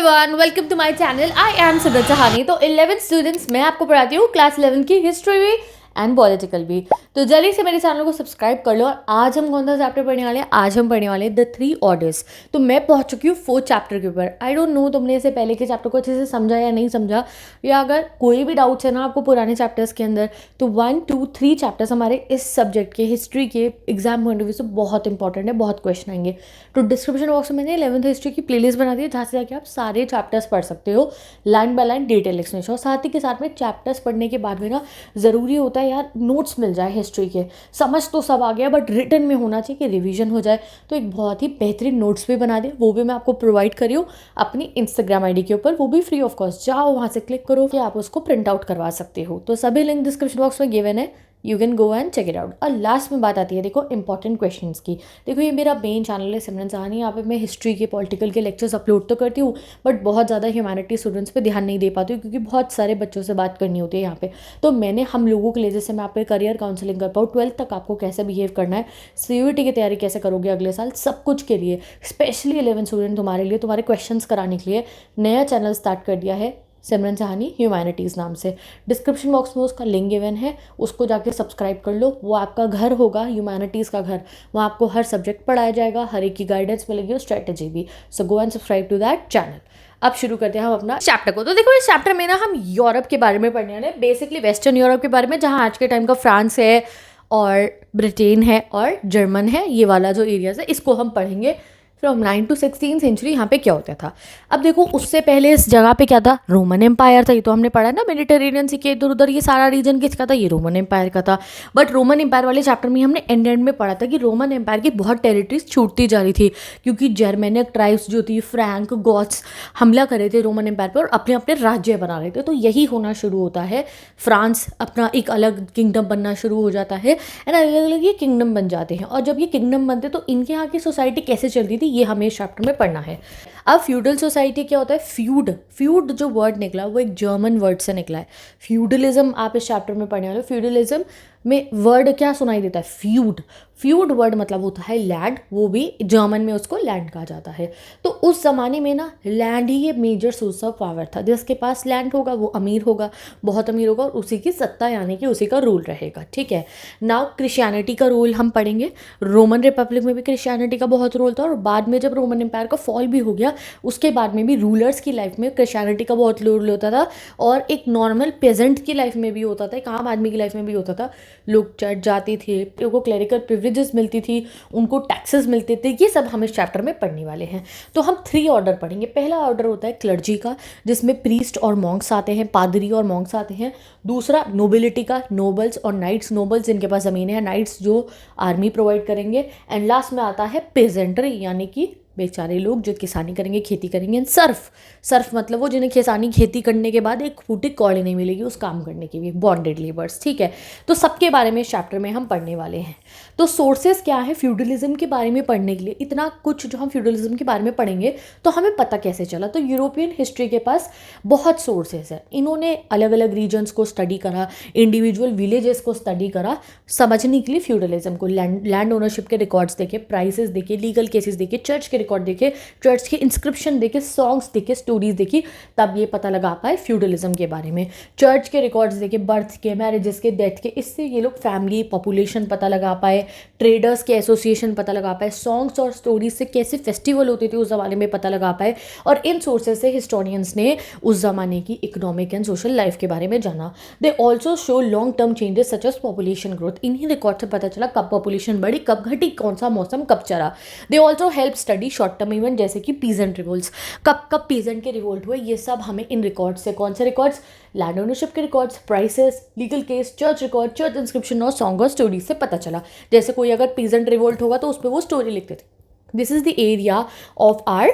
Everyone, welcome to my channel. I am Simran Sahani. तो 11th students, मैं आपको पढ़ाती हूँ क्लास 11 की हिस्ट्री भी एंड पॉलिटिकल भी। तो जल्दी से मेरे चैनल को सब्सक्राइब कर लो। और आज हम कौन सा चैप्टर पढ़ने वाले हैं? आज हम पढ़ने वाले हैं द 3 ऑर्डर्स। तो मैं पहुंच चुकी हूँ 4th चैप्टर के ऊपर। आई डोंट नो तुमने इसे पहले के चैप्टर को अच्छे से समझा या नहीं समझा, या अगर कोई भी डाउट्स है ना आपको पुराने चैप्टर्स के अंदर, तो 1, 2, 3 चैप्टर्स हमारे इस सब्जेक्ट के हिस्ट्री के एग्जाम पॉइंट ऑफ व्यू से बहुत इंपॉर्टेंट है, बहुत क्वेश्चन आएंगे। तो डिस्क्रिप्शन बॉक्स में मैंने 11th हिस्ट्री की प्लेलिस्ट बना दी है, जहाँ से जाके आप सारे चैप्टर्स पढ़ सकते हो line by line detail explanation. और साथ ही के साथ में चैप्टर्स पढ़ने के बाद में ना ज़रूरी होता है यार नोट्स मिल जाए हिस्ट्री के। समझ तो सब आ गया बट रिटन में होना चाहिए कि रिवीजन हो जाए। तो एक बहुत ही बेहतरीन नोट्स भी बना दे, वो भी मैं आपको प्रोवाइड करी हूँ अपनी इंस्टाग्राम आईडी के ऊपर, वो भी फ्री ऑफ कॉस्ट। जाओ वहाँ से क्लिक करो कि आप उसको प्रिंट आउट करवा सकते हो। तो सभी लिंक डिस्क्रिप्शन बॉक्स में गिवन है, you can go and check it out. और लास्ट में बात आती है देखो इंपॉर्टेंट क्वेश्चंस की। देखो ये मेरा मेन चैनल है सिमरन सहानी, यहाँ पे मैं हिस्ट्री के पॉलिटिकल के लेक्चर्स अपलोड तो करती हूँ, बट बहुत ज़्यादा ह्यूमैनिटी स्टूडेंट्स पे ध्यान नहीं दे पाती हूँ, क्योंकि बहुत सारे बच्चों से बात करनी होती है यहाँ पे। तो मैंने हम लोगों के लिए, जैसे मैं आप पे करियर काउंसलिंग कर पाऊँ, 12th तक आपको कैसे बिहेव करना है, CUET की तैयारी कैसे करोगे अगले साल, सब कुछ के लिए स्पेशली 11th स्टूडेंट तुम्हारे लिए, तुम्हारे क्वेश्चंस कराने के लिए नया चैनल स्टार्ट कर दिया है सिमरन सहानी ह्यूमैनिटीज़ नाम से। डिस्क्रिप्शन बॉक्स में उसका लिंक गिवन है, उसको जाके सब्सक्राइब कर लो। वो आपका घर होगा, ह्यूमैनिटीज़ का घर। वहाँ आपको हर सब्जेक्ट पढ़ाया जाएगा, हर एक की गाइडेंस मिलेगी और स्ट्रेटेजी भी। So go and subscribe to that channel. अब शुरू करते हैं हम अपना चैप्टर को। तो देखो इस चैप्टर में ना हम यूरोप के बारे में पढ़ने वाले हैं, बेसिकली वेस्टर्न यूरोप के बारे में, जहाँ आज के टाइम का फ्रांस है और ब्रिटेन है और जर्मन है, ये वाला जो एरियाज है इसको हम पढ़ेंगे। फ्रॉम 9 to 16 सेंचुरी यहाँ पे क्या होता था। अब देखो उससे पहले इस जगह पे क्या था, रोमन एम्पायर था। ये तो हमने पढ़ा ना, मेडिटेरेनियन सी के इधर उधर ये सारा रीजन किसका था, ये रोमन एम्पायर का था। बट रोमन एम्पायर वाले चैप्टर में हमने एंड में पढ़ा था कि रोमन एम्पायर की बहुत टेरिटरीज छूटती जा रही थी, क्योंकि जर्मेनिक ट्राइब्स जो थी, फ्रैंक, गॉथ्स हमला कर रहे थे रोमन एम्पायर पर और अपने अपने राज्य बना रहे थे। तो यही होना शुरू होता है, फ्रांस अपना एक अलग किंगडम बनना शुरू हो जाता है एंड अलग अलग ये किंगडम बन जाते हैं। और जब ये किंगडम बनते तो इनके यहाँ की सोसाइटी कैसे चलती थी ये हमें इस चैप्टर में पढ़ना है। अब फ्यूडल सोसाइटी क्या होता है, फ्यूड जो वर्ड निकला वो एक जर्मन वर्ड से निकला है। फ्यूडलिज्म आप इस चैप्टर में पढ़ने वाले हो। फ्यूडलिज्म में वर्ड क्या सुनाई देता है, फ्यूड वर्ड मतलब होता है लैंड, वो भी जर्मन में उसको लैंड कहा जाता है। तो उस ज़माने में ना लैंड ही ये मेजर सोर्स ऑफ पावर था। जिसके पास लैंड होगा वो अमीर होगा, बहुत अमीर होगा, और उसी की सत्ता यानी कि उसी का रूल रहेगा। ठीक है। नाउ क्रिश्चियनिटी का रोल हम पढ़ेंगे। रोमन रिपब्लिक में भी क्रिश्चियनिटी का बहुत रोल था, और बाद में जब रोमन एम्पायर का फॉल भी हो गया उसके बाद में भी रूलर्स की लाइफ में क्रिश्चियनिटी का बहुत रोल होता था, और एक नॉर्मल पेजेंट की लाइफ में भी होता था, एक आम आदमी की लाइफ में भी होता था। लोग चर्च जाते थे, उनको क्लरिकल प्रिविलेजेस मिलती थी, उनको टैक्सेस मिलते थे। ये सब हम इस चैप्टर में पढ़ने वाले हैं। तो हम 3 ऑर्डर पढ़ेंगे। पहला ऑर्डर होता है क्लर्जी का, जिसमें प्रीस्ट और मॉन्क्स आते हैं, पादरी और मॉन्क्स आते हैं। दूसरा नोबिलिटी का, नोबल्स और नाइट्स, नोबल्स जिनके पास ज़मीनें हैं, नाइट्स जो आर्मी प्रोवाइड करेंगे। एंड लास्ट में आता है पेजेंट्री, यानी कि बेचारे लोग जो किसानी करेंगे, खेती करेंगे। एंड सर्फ मतलब वो जिन्हें किसानी खेती करने के बाद एक फूटी कौड़ी नहीं मिलेगी उस काम करने की भी, बॉन्डेड लेबर्स। ठीक है। तो सबके बारे में इस चैप्टर में हम पढ़ने वाले हैं। तो सोर्सेज क्या है फ्यूडलिज्म के बारे में पढ़ने के लिए, इतना कुछ जो हम फ्यूडलिज्म के बारे में पढ़ेंगे तो हमें पता कैसे चला। तो यूरोपियन हिस्ट्री के पास बहुत सोर्सेज है। इन्होंने अलग अलग रीजन्स को स्टडी करा, इंडिविजुअल विलेजेस को स्टडी करा, समझने के लिए फ्यूडलिज्म को। लैंड ओनरशिप के रिकॉर्ड्स देखे, प्राइसेस देखे, लीगल केसेस देखे, चर्च के रिकॉर्ड देखे, चर्च के इंस्क्रिप्शन देखे, सॉन्ग्स देखे, स्टोरीज देखी, तब ये पता लगा पाए फ्यूडलिज्म के बारे में। चर्च के रिकॉर्ड्स देखे, बर्थ के, मैरिजेस के, डेथ के, इससे ये लोग फैमिली, पॉपुलेशन पता लगा पाए, ट्रेडर्स के एसोसिएशन पता लगा पाए, सॉन्ग्स और स्टोरीज से कैसे फेस्टिवल होते थे उस ज़माने में पता लगा पाए। और इन सोर्सेज से हिस्टोरियंस ने उस ज़माने की इकोनॉमिक एंड सोशल लाइफ के बारे में जाना। They also show long term changes such as population growth. इन्हीं रिकॉर्ड से पता चला कब पॉपुलेशन बढ़ी, कब घटी, कौन सा मौसम कब चला। They also help study short term event, जैसे कि पीजेंट रिवोल्ट्स, कब कब पीजेंट के रिवोल्ट हुए, ये सब हमें इन रिकॉर्ड से, कौन से रिकॉर्ड्स, लैंड ओनरशिप के records, prices, legal case, church record, church inscription और सॉन्ग और स्टोरीज से पता चला। जैसे कोई अगर पीजेंट रिवोल्ट होगा तो उस पर वो स्टोरी लिखते थे, this is the area of our,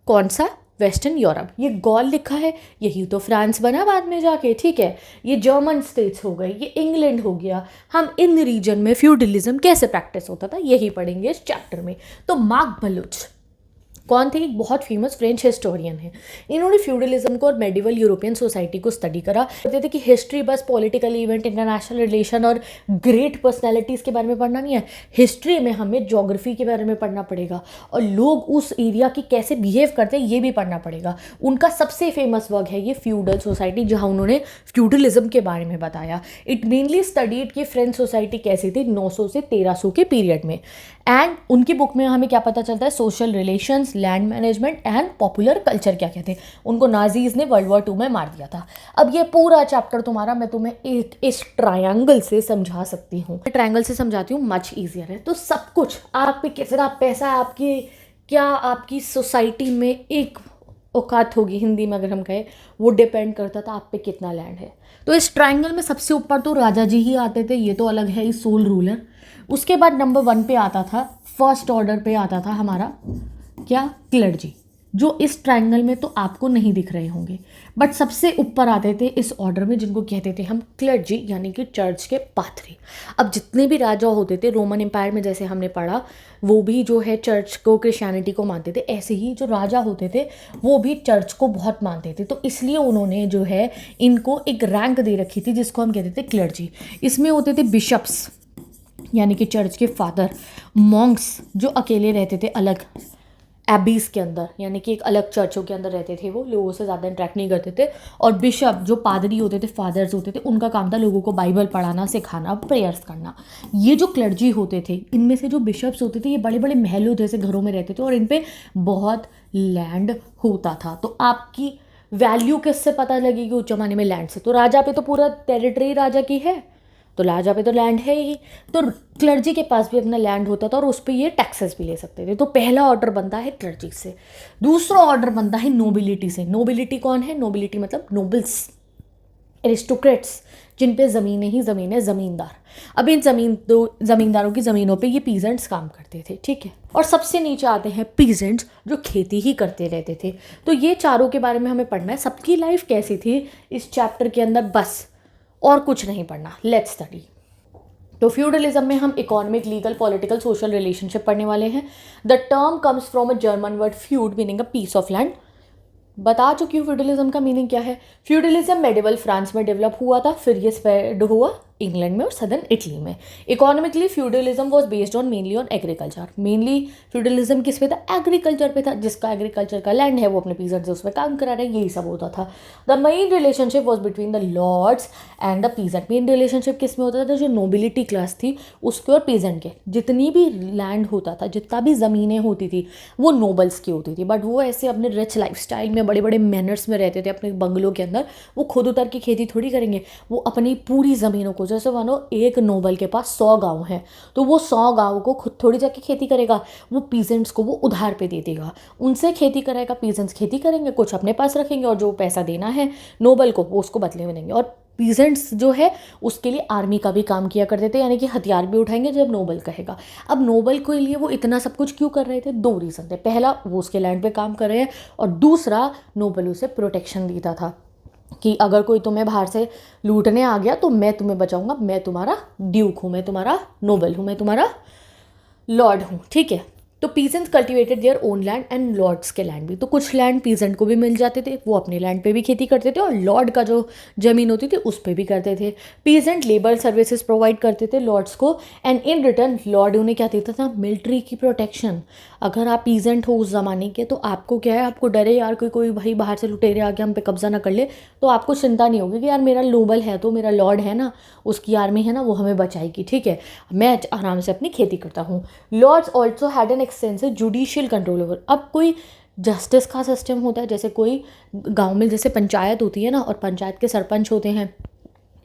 कौन सा, वेस्टर्न यूरोप। ये गॉल लिखा है, यही तो फ्रांस बना बाद में जाके। ठीक है। ये जर्मन स्टेट्स हो गए, ये इंग्लैंड हो गया। हम इन रीजन में फ्यूडलिज्म कैसे प्रैक्टिस होता था यही पढ़ेंगे इस चैप्टर में। तो मार्क बलूच कौन थे? एक बहुत फेमस फ्रेंच हिस्टोरियन है। इन्होंने फ्यूडलिज्म को और मेडिवल यूरोपियन सोसाइटी को स्टडी करा। कहते थे कि हिस्ट्री बस पॉलिटिकल इवेंट, इंटरनेशनल रिलेशन और ग्रेट पर्सनैलिटीज़ के बारे में पढ़ना नहीं है। हिस्ट्री में हमें ज्योग्राफी के बारे में पढ़ना पड़ेगा और लोग उस एरिया की कैसे बिहेव करते हैं ये भी पढ़ना पड़ेगा। उनका सबसे फेमस वर्क है ये फ्यूडल सोसाइटी, जहाँ उन्होंने फ्यूडलिज्म के बारे में बताया। इट मेनली स्टडीड कि फ्रेंच सोसाइटी कैसी थी 900 से 1300 के पीरियड में। एंड उनकी बुक में हमें क्या पता चलता है? Social relations, land management and popular culture क्या क्या थे। उनको नाजीज ने वर्ल्ड वॉर 2 में मार दिया था। अब ये पूरा चैप्टर तुम्हारा मैं तुम्हें एक इस ट्रायंगल से समझा सकती हूँ। ट्रायंगल से समझाती हूँ, मच ईजियर है। तो सब कुछ आप पे कितना पैसा, आपकी क्या आपकी सोसाइटी में एक औकात होगी, हिंदी में अगर हम कहें, वो डिपेंड करता था आप पे कितना लैंड है। तो इस ट्रायंगल में सबसे ऊपर तो राजा जी ही आते थे, ये तो अलग है ही, सोल रूलर। उसके बाद नंबर 1 पे आता था, फर्स्ट ऑर्डर पे आता था हमारा क्या? क्लर्जी, जो इस ट्रायंगल में तो आपको नहीं दिख रहे होंगे, बट सबसे ऊपर आते थे इस ऑर्डर में, जिनको कहते थे हम क्लर्जी, यानी कि चर्च के पादरी। अब जितने भी राजा होते थे रोमन एम्पायर में, जैसे हमने पढ़ा, वो भी जो है चर्च को, क्रिश्चियनिटी को मानते थे। ऐसे ही जो राजा होते थे वो भी चर्च को बहुत मानते थे। तो इसलिए उन्होंने जो है इनको एक रैंक दे रखी थी जिसको हम कहते थे क्लर्जी। इसमें होते थे बिशप्स, यानी कि चर्च के फादर, मॉन्क्स जो अकेले रहते थे अलग एबीज के अंदर, यानी कि एक अलग चर्चों के अंदर रहते थे, वो लोगों से ज़्यादा इंटरेक्ट नहीं करते थे। और बिशप जो पादरी होते थे, फादर्स होते थे, उनका काम था लोगों को बाइबल पढ़ाना, सिखाना, प्रेयर्स करना। ये जो क्लर्जी होते थे, इनमें से जो बिशप्स होते थे ये बड़े बड़े महलों जैसे घरों में रहते थे और इन पे बहुत लैंड होता था। तो आपकी वैल्यू किससे पता लगेगी? उस जमाने में लैंड से। तो राजा पे तो पूरा टेरिटरी राजा की है, तो राजा पे तो लैंड है ही, तो क्लर्जी के पास भी अपना लैंड होता था और उस पर ये टैक्सेस भी ले सकते थे। तो पहला ऑर्डर बनता है क्लर्जी से। दूसरा ऑर्डर बनता है नोबिलिटी से। नोबिलिटी कौन है? नोबिलिटी मतलब नोबल्स, एरिस्टोक्रेट्स, जिन पे ज़मीनें ही ज़मीन है, ज़मींदार। अब इन ज़मींदारों की ज़मीनों पे ये पीजेंट्स काम करते थे, ठीक है। और सबसे नीचे आते हैं पीजेंट्स, जो खेती ही करते रहते थे। तो ये चारों के बारे में हमें पढ़ना है। सबकी लाइफ कैसी थी इस चैप्टर के अंदर, बस और कुछ नहीं पढ़ना। Let's study. तो फ्यूडलिज्म में हम economic, legal, political, social relationship पढ़ने वाले हैं। The term comes from a German word feud meaning a piece of land. बता चुकी हूँ फ्यूडलिज्म का मीनिंग क्या है। फ्यूडलिज्म मेडिवल फ्रांस में डेवलप हुआ था, फिर ये स्प्रेड हुआ इंग्लैंड में और सदर्न इटली में। Economically feudalism was based on mainly on agriculture. Mainly feudalism किस पे था? एग्रीकल्चर पे था। जिसका एग्रीकल्चर का लैंड है वो अपने पीजेंट्स से उस पर काम करा रहे हैं, यही सब होता था। The main relationship was between the lords and the peasant. Main relationship किस में होता था? जो नोबिलिटी क्लास थी उसके और पीजेंट के। जितनी भी लैंड होता था, जितना भी ज़मीनें होती थी, वो नोबल्स की होती थी। बट वो ऐसे अपने रिच लाइफस्टाइल में, बड़े बड़े मैनर्स में रहते थे अपने बंगलों के अंदर। वो खुद उतर की खेती थोड़ी करेंगे, वो अपनी पूरी ज़मीनों को, जैसे मानो एक नोबल के पास 100 गांव हैं, तो वो 100 गांव को खुद थोड़ी जाके खेती करेगा, वो पीजेंट्स को वो उधार पे दे देगा, उनसे खेती कराएगा। पीजेंट्स खेती करेंगे, कुछ अपने पास रखेंगे और जो पैसा देना है नोबल को वो उसको बदले में देंगे। और पीजेंट्स जो है उसके लिए आर्मी का भी काम किया करते थे, यानी कि हथियार भी उठाएंगे जब नोबल कहेगा। अब नोबल के लिए वो इतना सब कुछ क्यों कर रहे थे? 2 रीज़न थे। पहला, वो उसके लैंड पे काम कर रहे हैं, और दूसरा, नोबल उसे प्रोटेक्शन देता था कि अगर कोई तुम्हें बाहर से लूटने आ गया तो मैं तुम्हें बचाऊंगा, मैं तुम्हारा ड्यूक हूँ, मैं तुम्हारा नोबल हूँ, मैं तुम्हारा लॉर्ड हूँ, ठीक है। तो peasants cultivated their own land and lords के लैंड भी। तो कुछ लैंड पीजेंट को भी मिल जाते थे, वो अपने लैंड पे भी खेती करते थे, और लॉर्ड का जो ज़मीन होती थी उस पे भी करते थे। पीजेंट लेबर सर्विसेज प्रोवाइड करते थे लॉर्ड्स को, एंड इन रिटर्न लॉर्ड उन्हें क्या देता था? मिलिट्री की प्रोटेक्शन। अगर आप पीजेंट हो उस ज़माने के, तो आपको क्या है, आपको डरे यार कोई भाई बाहर से लुटेरे आके हम पे कब्जा ना कर ले, तो आपको चिंता नहीं होगी कि यार मेरा नोबल है, तो मेरा लॉर्ड है ना, उसकी आर्मी है ना, वो हमें बचाएगी, ठीक है, मैं आराम से अपनी खेती करता हूँ। Lords also had an extensive judicial control over. अब कोई जस्टिस का सिस्टम होता है, जैसे कोई गांव में जैसे पंचायत होती है ना, और पंचायत के सरपंच होते हैं,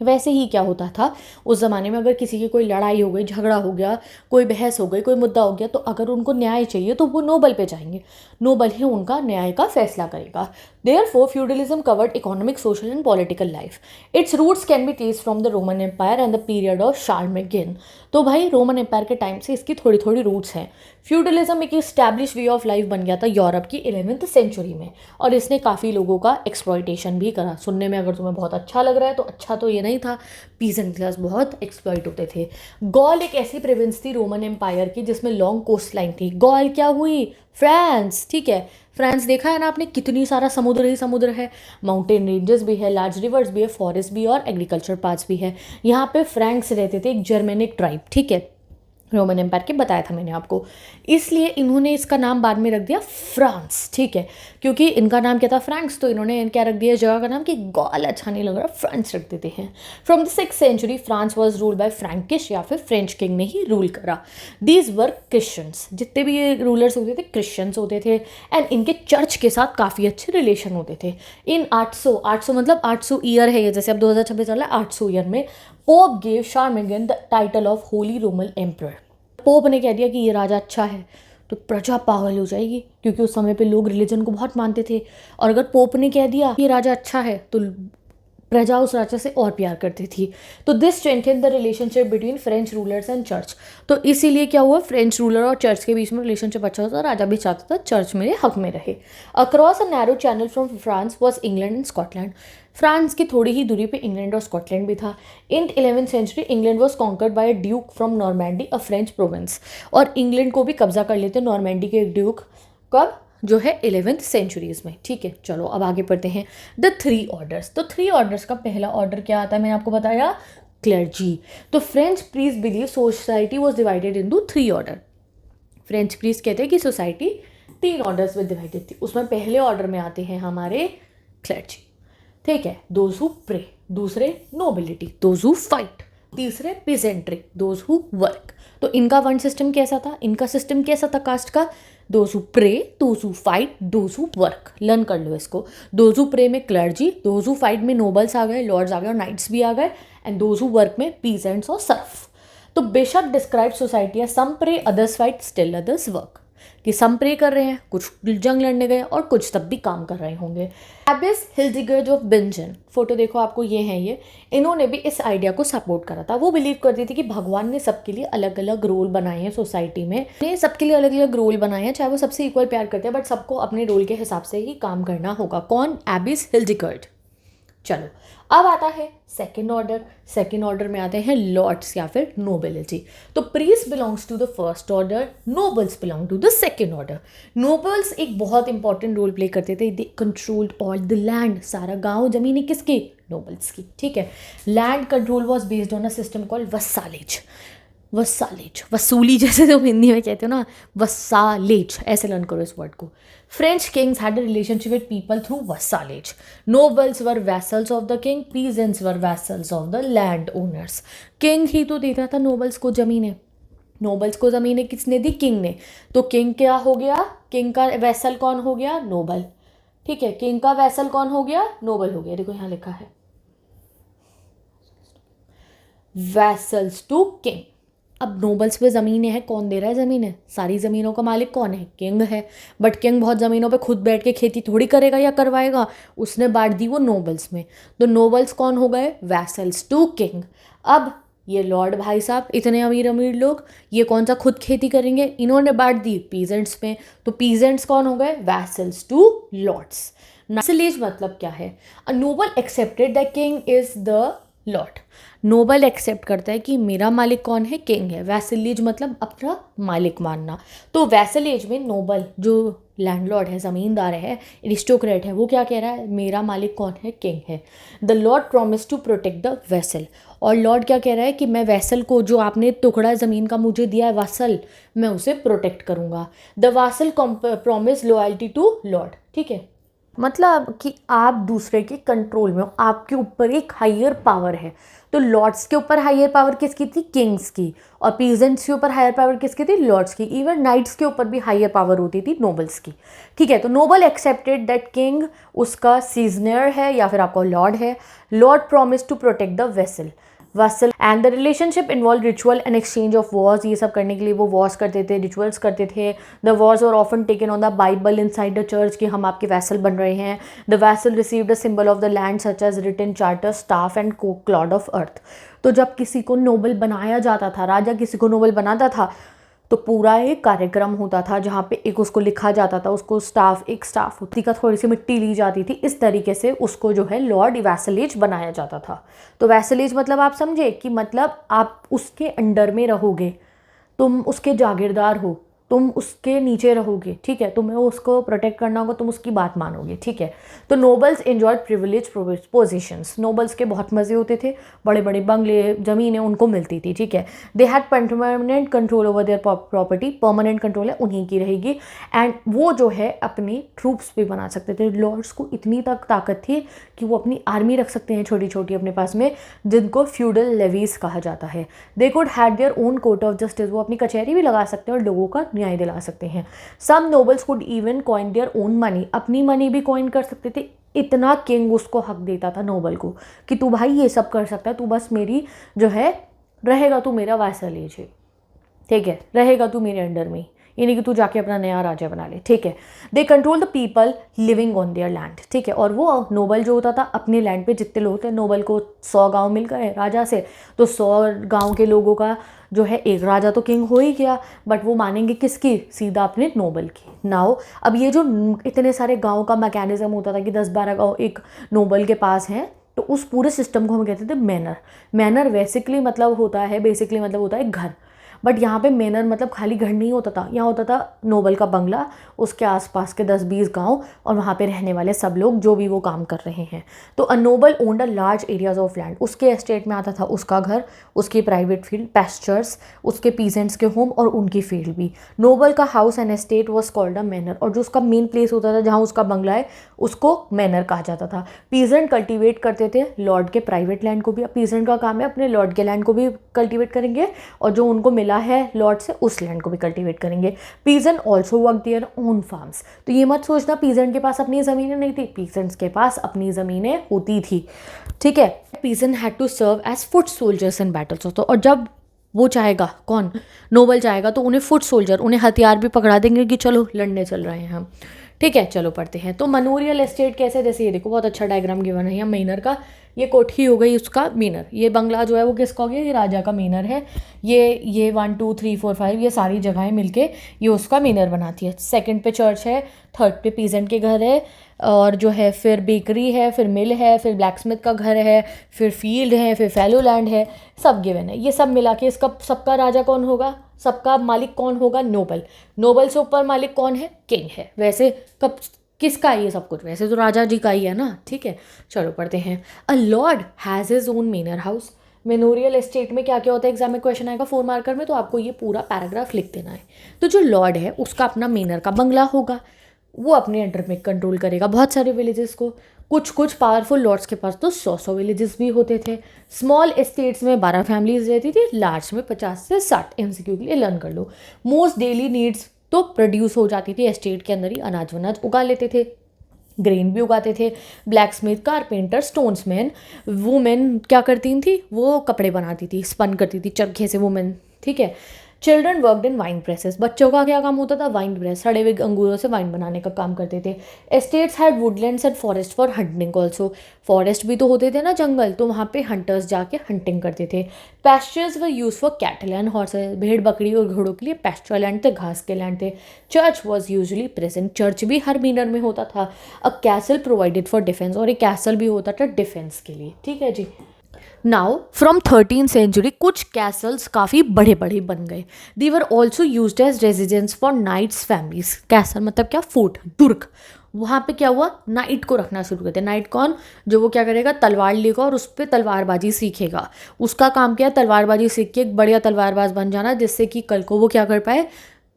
वैसे ही क्या होता था उस ज़माने में, अगर किसी की कोई लड़ाई हो गई, झगड़ा हो गया, कोई बहस हो गई, कोई मुद्दा हो गया, तो अगर उनको न्याय चाहिए तो वो नोबल पे जाएंगे, नोबल ही उनका न्याय का फैसला करेगा। Therefore, feudalism covered economic, social and political life. Its roots can be traced from the Roman Empire and the period of Charlemagne. तो भाई रोमन एम्पायर के टाइम से इसकी थोड़ी थोड़ी रूट्स हैं। फ्यूडलिज्म एक इस्टेब्लिश वे ऑफ लाइफ बन गया था यूरोप की 11वीं सेंचुरी में, और इसने काफ़ी लोगों का एक्सप्लॉयटेशन भी करा। सुनने में अगर तुम्हें बहुत अच्छा लग रहा है तो अच्छा तो ये नहीं था, पीजेंट क्लास बहुत एक्सप्लॉइट होते थे। गॉल एक ऐसी प्रोविंस थी रोमन एम्पायर की जिसमें लॉन्ग कोस्ट लाइन थी। गॉल क्या हुई? फ्रांस, ठीक है। फ्रांस देखा है ना आपने, कितनी सारा समुद्र ही समुद्र है, माउंटेन रेंजेस भी है, लार्ज रिवर्स भी है, फॉरेस्ट भी है और एग्रीकल्चर पार्ट्स भी है। यहाँ पे फ्रैंक्स रहते थे, एक जर्मेनिक ट्राइब, ठीक है, रोमन एम्पायर के, बताया था मैंने आपको। इसलिए इन्होंने इसका नाम बाद में रख दिया फ्रांस, ठीक है, क्योंकि इनका नाम क्या था? फ्रैंक्स, तो इन्होंने क्या रख दिया जगह का नाम कि गॉल अच्छा नहीं लग रहा, फ्रांस रख देते हैं। From the 6th century France was ruled by Frankish या फिर फ्रेंच किंग ने ही रूल करा। दीज वर क्रिश्चियंस, जितने भी ये रूलर्स होते थे क्रिश्चियंस होते थे, एंड इनके चर्च के साथ काफ़ी अच्छे रिलेशन होते थे। इन 800 मतलब 800 ईयर है ये, जैसे अब 2026 चल रहा है, 800 ईयर में Pope gave Charlemagne the title of Holy Roman Emperor. Pope ने कह दिया कि ये राजा अच्छा है, तो प्रजा पागल हो जाएगी, क्योंकि उस समय पे लोग रिलीजन को बहुत मानते थे। और अगर पोप ने कह दिया ये राजा अच्छा है, तो प्रजा उस राजा से और प्यार करती थी। तो this strengthen the relationship between French rulers and church. तो इसीलिए क्या हुआ, फ्रेंच रूलर और चर्च के बीच में रिलेशनशिप अच्छा होता, राजा भी चाहता था चर्च मेरे हक में रहे। Across a narrow channel from France was England and Scotland. France की थोड़ी ही दूरी पे इंग्लैंड और स्कॉटलैंड भी था। In 11th century England was conquered by a duke from Normandy, a French province. और इंग्लैंड को भी कब्जा कर लेते नॉर्मैंडी के ड्यूक, कब? जो है 11th सेंचुरीज में, ठीक है। चलो अब आगे पढ़ते हैं। The 3 orders. तो 3 ऑर्डर्स का पहला ऑर्डर क्या आता है, मैंने आपको बताया, क्लर्जी। तो French priest believe society was divided into 3 order. French priest कहते हैं कि सोसाइटी 3 ऑर्डर्स में डिवाइडेड थी। उसमें पहले ऑर्डर में आते हैं हमारे क्लर्जी, ठीक है, दोज हु प्रे। दूसरे नोबिलिटी, दोज हु फाइट। तीसरे पीजेंट्री, दोज हु वर्क। तो इनका वन सिस्टम कैसा था? इनका सिस्टम कैसा था कास्ट का? Those who pray, those who fight, those who work. Learn कर लो इसको। दोज हु प्रे में क्लर्जी, दोज हु फाइट में नोबल्स आ गए, लॉर्ड्स आ गए और नाइट्स भी आ गए, एंड दोज हु वर्क में पीजेंट्स और सर्फ। तो बिशप डिस्क्राइब सोसाइटी है, some pray others fight still others work, कि सम प्रे कर रहे हैं, कुछ जंग लड़ने गए और कुछ तब भी काम कर रहे होंगे। एबिस हिल्डिगर्ड ऑफ बिंजन, फोटो देखो आपको, ये है ये। इन्होंने भी इस आइडिया को सपोर्ट करा था। वो बिलीव करती थी कि भगवान ने सबके लिए अलग अलग रोल बनाए हैं सोसाइटी में, सबके लिए अलग अलग रोल बनाए हैं, चाहे वो सबसे इक्वल प्यार करते हैं, बट सबको अपने रोल के हिसाब से ही काम करना होगा। कौन? एबिस हिल्डिगर्ड। चलो अब आता है सेकेंड ऑर्डर। सेकेंड ऑर्डर में आते हैं लॉर्ड्स या फिर नोबिलिटी। तो priest belongs to the first order, nobles belong to the second order. Nobles एक बहुत इंपॉर्टेंट रोल प्ले करते थे। They controlled all the land, सारा गांव जमीन किसकी? नोबल्स की, ठीक है। Land control was based on a system called vassalage. Vassalage, वसूली जैसे तुम हिंदी में कहते हो ना, वसालेज, ऐसे लर्न करो इस वर्ड को। French kings had a relationship with people through vassalage. Nobles were vassals of the king, peasants were vassals of the land owners. King ही तो देता था नोबल्स को जमीनें। नोबल्स को जमीनें किसने दी? किंग ने। तो किंग क्या हो गया? किंग का वैसल कौन हो गया? नोबल, ठीक है। किंग का वैसल कौन हो गया? नोबल हो गया। देखो यहाँ लिखा है वैसल्स टू किंग। अब नोबल्स पे ज़मीनें हैं, कौन दे रहा है ज़मीनें? सारी ज़मीनों का मालिक कौन है? किंग है। बट किंग बहुत ज़मीनों पे खुद बैठ के खेती थोड़ी करेगा या करवाएगा, उसने बांट दी वो नोबल्स में। तो नोबल्स कौन हो गए? Vassals to king. अब ये लॉर्ड भाई साहब, इतने अमीर अमीर लोग, ये कौन सा खुद खेती करेंगे? इन्होंने बांट दी पीजेंट्स में। तो पीजेंट्स कौन हो गए? Vassals to Lord's. वैसलेज मतलब क्या है? A noble accepted the king is the lord. Noble accept करता है कि मेरा मालिक कौन है? किंग है। वैसलेज मतलब अपना मालिक मानना। तो वैसलेज में नोबल जो लैंडलॉर्ड है, ज़मींदार है, एरिस्टोक्रेट है, वो क्या कह रहा है? मेरा मालिक कौन है? किंग है। The lord promise to protect the vassal. और लॉर्ड क्या कह रहा है कि मैं वैसल को, जो आपने टुकड़ा ज़मीन का मुझे दिया है वासल, मैं उसे प्रोटेक्ट करूँगा। The vassal promise loyalty to lord, ठीक है। मतलब कि आप दूसरे के कंट्रोल में हो, आपके ऊपर एक हायर पावर है। तो लॉर्ड्स के ऊपर हायर पावर किसकी थी? किंग्स की। और पीजेंट्स के ऊपर हायर पावर किसकी थी? लॉर्ड्स की। इवन नाइट्स के ऊपर भी हायर पावर होती थी नोबल्स की, ठीक है। तो नोबल एक्सेप्टेड दैट किंग उसका सीजनर है या फिर आपका लॉर्ड है। Lord promise to protect the vessel vassal and the relationship involve ritual and exchange of vows. ये सब करने के लिए वो वॉर्स करते थे, रिचुअल्स करते थे। द वॉर्स और often taken on the Bible inside the church कि हम आपके वैसल बन रहे हैं। The vassal received a symbol of the land such as written charter, staff and clod of earth. तो जब किसी को नोबल बनाया जाता था, राजा किसी को नोबल बनाता था, तो पूरा एक कार्यक्रम होता था जहाँ पे एक उसको लिखा जाता था, उसको एक स्टाफ होती का थोड़ी सी मिट्टी ली जाती थी, इस तरीके से उसको जो है लॉर्ड वैसलेज बनाया जाता था। तो वैसलेज मतलब आप समझे कि मतलब आप उसके अंडर में रहोगे, तुम उसके जागीरदार हो, तुम उसके नीचे रहोगे, ठीक है, तुम्हें उसको प्रोटेक्ट करना होगा, तुम उसकी बात मानोगे, ठीक है। तो nobles enjoyed privilege positions, nobles के बहुत मज़े होते थे, बड़े बड़े बंगले, ज़मीनें उनको मिलती थी, ठीक है। They had permanent control over their property, permanent control है उन्हीं की रहेगी। एंड वो जो है अपनी ट्रूप्स भी बना सकते थे। लॉर्ड्स को इतनी तक ताकत थी कि वो अपनी आर्मी रख सकते हैं छोटी छोटी अपने पास में, जिनको फ्यूडल लेवीज कहा जाता है। They could had their own court of justice, वो अपनी कचहरी भी लगा सकते हैं और लोगों का न्याय दिला सकते हैं। Some nobles could even coin their own money, अपनी मनी भी कॉइन कर सकते थे। इतना किंग उसको हक देता था नोबल को कि तू भाई ये सब कर सकता है, तू बस मेरी जो है रहेगा, तू मेरा वैसलेज है, ठीक है, रहेगा तू मेरे अंडर में, ये नहीं कि तू जाके अपना नया राजा बना ले, ठीक है। They control the people living on their land, ठीक है। और वो नोबल जो होता था अपने लैंड पे जितने लोग थे, नोबल को 100 गांव मिल गए राजा से, तो 100 गांव के लोगों का जो है एक राजा तो किंग हो ही गया, बट वो मानेंगे किसकी, सीधा अपने नोबल की। नाउ अब ये जो इतने सारे गाँव का मैकेनिज्म होता था कि 10-12 गाँव एक नोबल के पास हैं, तो उस पूरे सिस्टम को हम कहते थे मैनर। मैनर बेसिकली मतलब होता है घर, बट यहाँ पे मैनर मतलब खाली घर नहीं होता था, यहाँ होता था नोबल का बंगला, उसके आसपास के 10-20 गांव और वहाँ पे रहने वाले सब लोग जो भी वो काम कर रहे हैं। तो अ Nobel owned a large areas of land, उसके एस्टेट में आता था उसका घर, उसकी प्राइवेट फील्ड, पेस्चर्स, उसके पीजेंट्स के होम और उनकी फील्ड भी। नोबल का house and estate was called a manner, और जो उसका मेन प्लेस होता था जहाँ उसका बंगला है उसको मैनर कहा जाता था। पीजेंट कल्टिवेट करते थे लॉर्ड के प्राइवेट लैंड को भी, पीजेंट का काम है अपने लॉर्ड के लैंड को भी कल्टिवेट करेंगे और जो उनको मिला है लॉर्ड से उस लैंड को भी कल्टीवेट करेंगे। Peasant also work their own farms, तो ये मत सोचना पीजेंट के पास अपनी ज़मीनें नहीं थी, पीजेंट्स के पास अपनी ज़मीनें होती थी, ठीक है। Peasant had to serve as foot soldiers in battles, तो और जब वो चाहेगा, कौन, नोबल चाहेगा, तो उन्हें फुट सोल्जर, उन्हें हथियार भी पकड़ा देंगे कि चलो लड़ने चल रहे हैं हम, ठीक है। चलो पढ़ते हैं। तो मनोरियल एस्टेट कैसे, जैसे ये देखो बहुत अच्छा डायग्राम गिवन है यहाँ मेनर का, ये कोठी हो गई उसका मीनर, ये बंगला जो है वो किसका हो गया, ये राजा का मीनर है। ये 1 2 3 4 5 ये सारी जगहें मिलके ये उसका मीनर बनाती है। सेकंड पे चर्च है, थर्ड पे पीजेंट के घर है, और जो है फिर बेकरी है, फिर मिल है, फिर ब्लैक स्मिथ का घर है, फिर फील्ड है, फिर फैलो लैंड है, सब गिवन है। ये सब मिला के इसका सबका राजा कौन होगा, सबका मालिक कौन होगा, नोबल। नोबल से ऊपर मालिक कौन है, किंग है। वैसे कब किसका है ये सब कुछ, वैसे तो राजा जी का ही है ना, ठीक है। चलो पढ़ते हैं। A lord has his own manor house, manorial estate में क्या क्या होता है, एग्जाम में क्वेश्चन आएगा 4 मार्कर में, तो आपको ये पूरा पैराग्राफ लिख देना है। तो जो लॉर्ड है उसका अपना मेनर का बंगला होगा, वो अपने अंडर में कंट्रोल करेगा बहुत सारे विलेजेस को। कुछ पावरफुल लॉर्ड्स के पास तो 100 विलेजेस भी होते थे। स्मॉल एस्टेट्स में 12 फैमिलीज रहती थी, लार्ज में 50 से 60। एमसीक्यू के लिए लर्न कर लो। मोस्ट डेली नीड्स तो प्रोड्यूस हो जाती थी एस्टेट के अंदर ही, अनाज वनाज उगा लेते थे, ग्रेन भी उगाते थे। ब्लैक स्मिथ, कारपेंटर, स्टोन्समैन, वुमेन क्या करती थी, वो कपड़े बनाती थी, स्पन करती थी चरखे से वुमेन, ठीक है। Children worked in wine presses, बच्चों का क्या काम होता था, वाइन प्रेस, सड़े हुए अंगूरों से वाइन बनाने का काम करते थे। Estates had Woodlands and forest for hunting also, forest भी तो होते थे ना, जंगल, तो वहाँ पे हंटर्स जाके हंटिंग करते थे। Pastures were use for cattle and horses, भेड़ बकरी और घोड़ों के लिए पैस्चर लैंड थे, घास के लैंड थे। Church was usually present, church भी हर मीनर में होता था। A castle provided for defence, और एक कैसल भी होता था डिफेंस के लिए, ठीक है जी। नाउ फ्रॉम 13th सेंचुरी कुछ कैसल्स काफ़ी बड़े बड़े बन गए। They were also used as residence for knights families. Castle मतलब क्या, फोर्ट, दुर्ग। वहाँ पे क्या हुआ, नाइट को रखना शुरू करते। नाइट कौन, जो वो क्या करेगा, तलवार लेगा और उस पर तलवारबाजी सीखेगा। उसका काम क्या है, तलवारबाजी सीख के एक बढ़िया तलवारबाज बन जाना, जिससे कि कल को वो क्या कर पाए,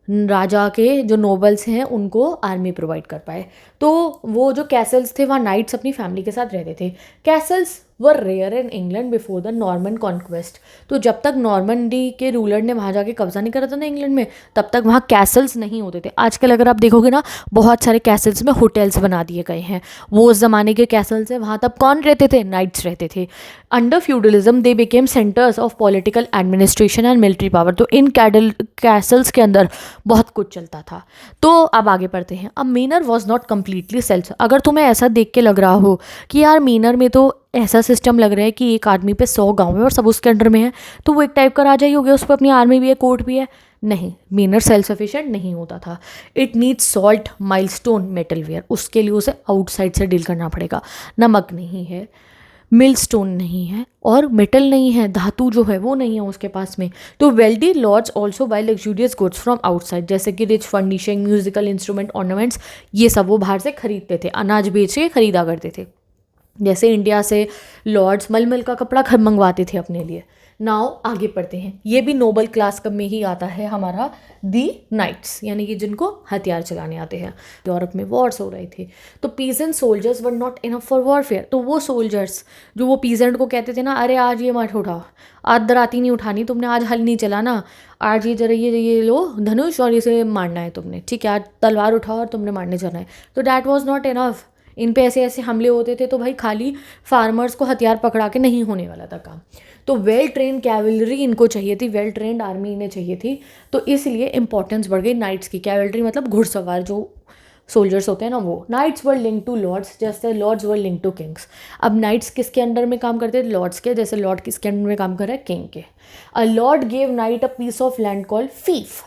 राजा के जो नोबल्स हैं उनको आर्मी प्रोवाइड कर पाए। तो वो जो कैसल्स थे वहाँ नाइट्स अपनी फैमिली के साथ रहते थे। Castles were rare in England before the Norman conquest, तो जब तक नॉर्मंडी के रूलर ने वहाँ जाके कब्जा नहीं करा था ना इंग्लैंड में, तब तक वहाँ कैसल्स नहीं होते थे। आजकल अगर आप देखोगे ना, बहुत सारे कैसल्स में होटल्स बना दिए गए हैं, वो उस ज़माने के कैसल्स हैं। वहाँ तब कौन रहते थे, नाइट्स रहते थे। Under feudalism they became centres of political administration and military power, तो इन कैसल्स के अंदर बहुत कुछ चलता था। तो अब आगे पढ़ते हैं। अब मीनर वॉज नॉट कम्प्लीटली सेल्फ, अगर तुम्हें ऐसा देख के लग रहा हो कि यार मीनर में तो ऐसा सिस्टम लग रहा है कि एक आदमी पे 100 गांव है और सब उसके अंडर में है, तो वो एक टाइप का राजा ही हो गया, उस पर अपनी आर्मी भी है, कोर्ट भी है, नहीं, मेनर सेल्फ सफिशिएंट नहीं होता था। It needs salt, milestone, metal ware, उसके लिए उसे आउटसाइड से डील करना पड़ेगा। नमक नहीं है, मिलस्टोन नहीं है और मेटल नहीं है, धातु जो है वो नहीं है उसके पास में। तो wealthy lords also buy luxurious goods from outside, जैसे कि rich furnishing, musical instrument, ornaments, ये सब वो बाहर से खरीदते थे, अनाज बेच के खरीदा करते थे। जैसे इंडिया से लॉर्ड्स मलमल का कपड़ा मंगवाते थे अपने लिए। नाउ आगे पढ़ते हैं, ये भी नोबल क्लास में ही आता है हमारा, दी नाइट्स, यानी कि जिनको हथियार चलाने आते हैं। यूरोप में वॉर्स हो रहे थे, तो peasant soldiers were not enough for warfare. तो वो सोल्जर्स जो वो पीजेंट को कहते थे ना, अरे आज ये मत उठाओ, आज दराती नहीं उठानी तुमने, आज हल नहीं चलाना, आज ये जरा ये लो धनुष और इसे मारना है तुमने, ठीक है, आज तलवार उठाओ और तुमने मारने जाना है। तो डैट वॉज नॉट इनफ। इन पे ऐसे ऐसे हमले होते थे, तो भाई खाली फार्मर्स को हथियार पकड़ा के नहीं होने वाला था काम। तो वेल ट्रेन कैवलरी इनको चाहिए थी, वेल ट्रेंड आर्मी इन्हें चाहिए थी। तो इसलिए इंपॉर्टेंस बढ़ गई नाइट्स की। कैवलरी मतलब घुड़सवार जो सोल्जर्स होते हैं ना वो। Knights were link to lords, जैसे lords were link to kings. अब नाइट्स किसके अंडर में काम करते थे? लॉर्ड्स के। जैसे लॉर्ड किसके अंडर में काम कर रहा है? किंग के। A lord gave knight a piece of land called fief.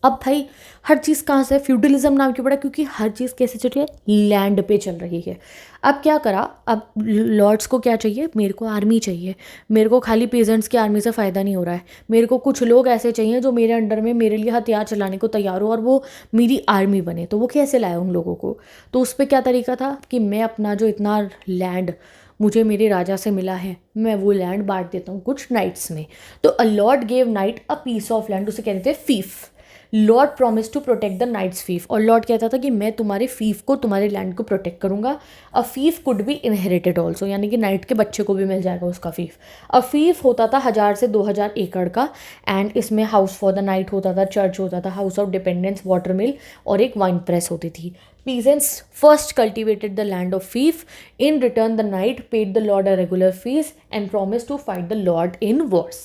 अब भाई हर चीज़ कहाँ से फ्यूडलिज्म नाम क्यों पड़ा? क्योंकि हर चीज़ कैसे चल रही है? लैंड पे चल रही है। अब क्या करा, अब लॉर्ड्स को क्या चाहिए? मेरे को आर्मी चाहिए, मेरे को खाली पेजेंट्स की आर्मी से फ़ायदा नहीं हो रहा है, मेरे को कुछ लोग ऐसे चाहिए जो मेरे अंडर में मेरे लिए हथियार चलाने को तैयार हो और वो मेरी आर्मी बने। तो वो कैसे लाए उन लोगों को? तो उस पर क्या तरीका था कि मैं अपना जो इतना लैंड मुझे मेरे राजा से मिला है, मैं वो लैंड बांट देता हूँ कुछ नाइट्स में। तो a lord gave knight a piece of land, उसे कहते थे fief. Lord promise to protect the knights fief, और लॉर्ड कहता था कि मैं तुम्हारे फीफ को, तुम्हारे लैंड को प्रोटेक्ट करूंगा। अ फीफ कुड बी इनहेरिटेड ऑल्सो, यानी कि नाइट के बच्चे को भी मिल जाएगा उसका फीफ। अ फीफ होता था 1000 से 2000 एकड़ का, एंड इसमें हाउस फॉर द नाइट होता था, चर्च होता था, house of dependence, water mill और एक वाइन प्रेस होती थी। Peasants first cultivated the land of fief. In return, the knight paid the lord a regular fees and promised to fight the lord in wars.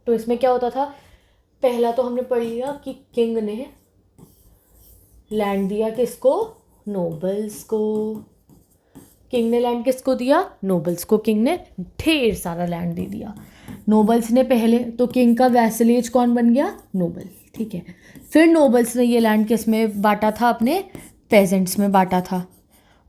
तो इसमें क्या होता था? पहला तो हमने पढ़ लिया कि किंग ने लैंड दिया किसको? नोबल्स को। किंग ने लैंड किसको दिया? नोबल्स को। किंग ने ढेर सारा लैंड दे दिया। नोबल्स ने पहले, तो किंग का वैसलेज कौन बन गया? नोबल, ठीक है। फिर नोबल्स ने ये लैंड किस में बांटा था? अपने पेजेंट्स में बांटा था।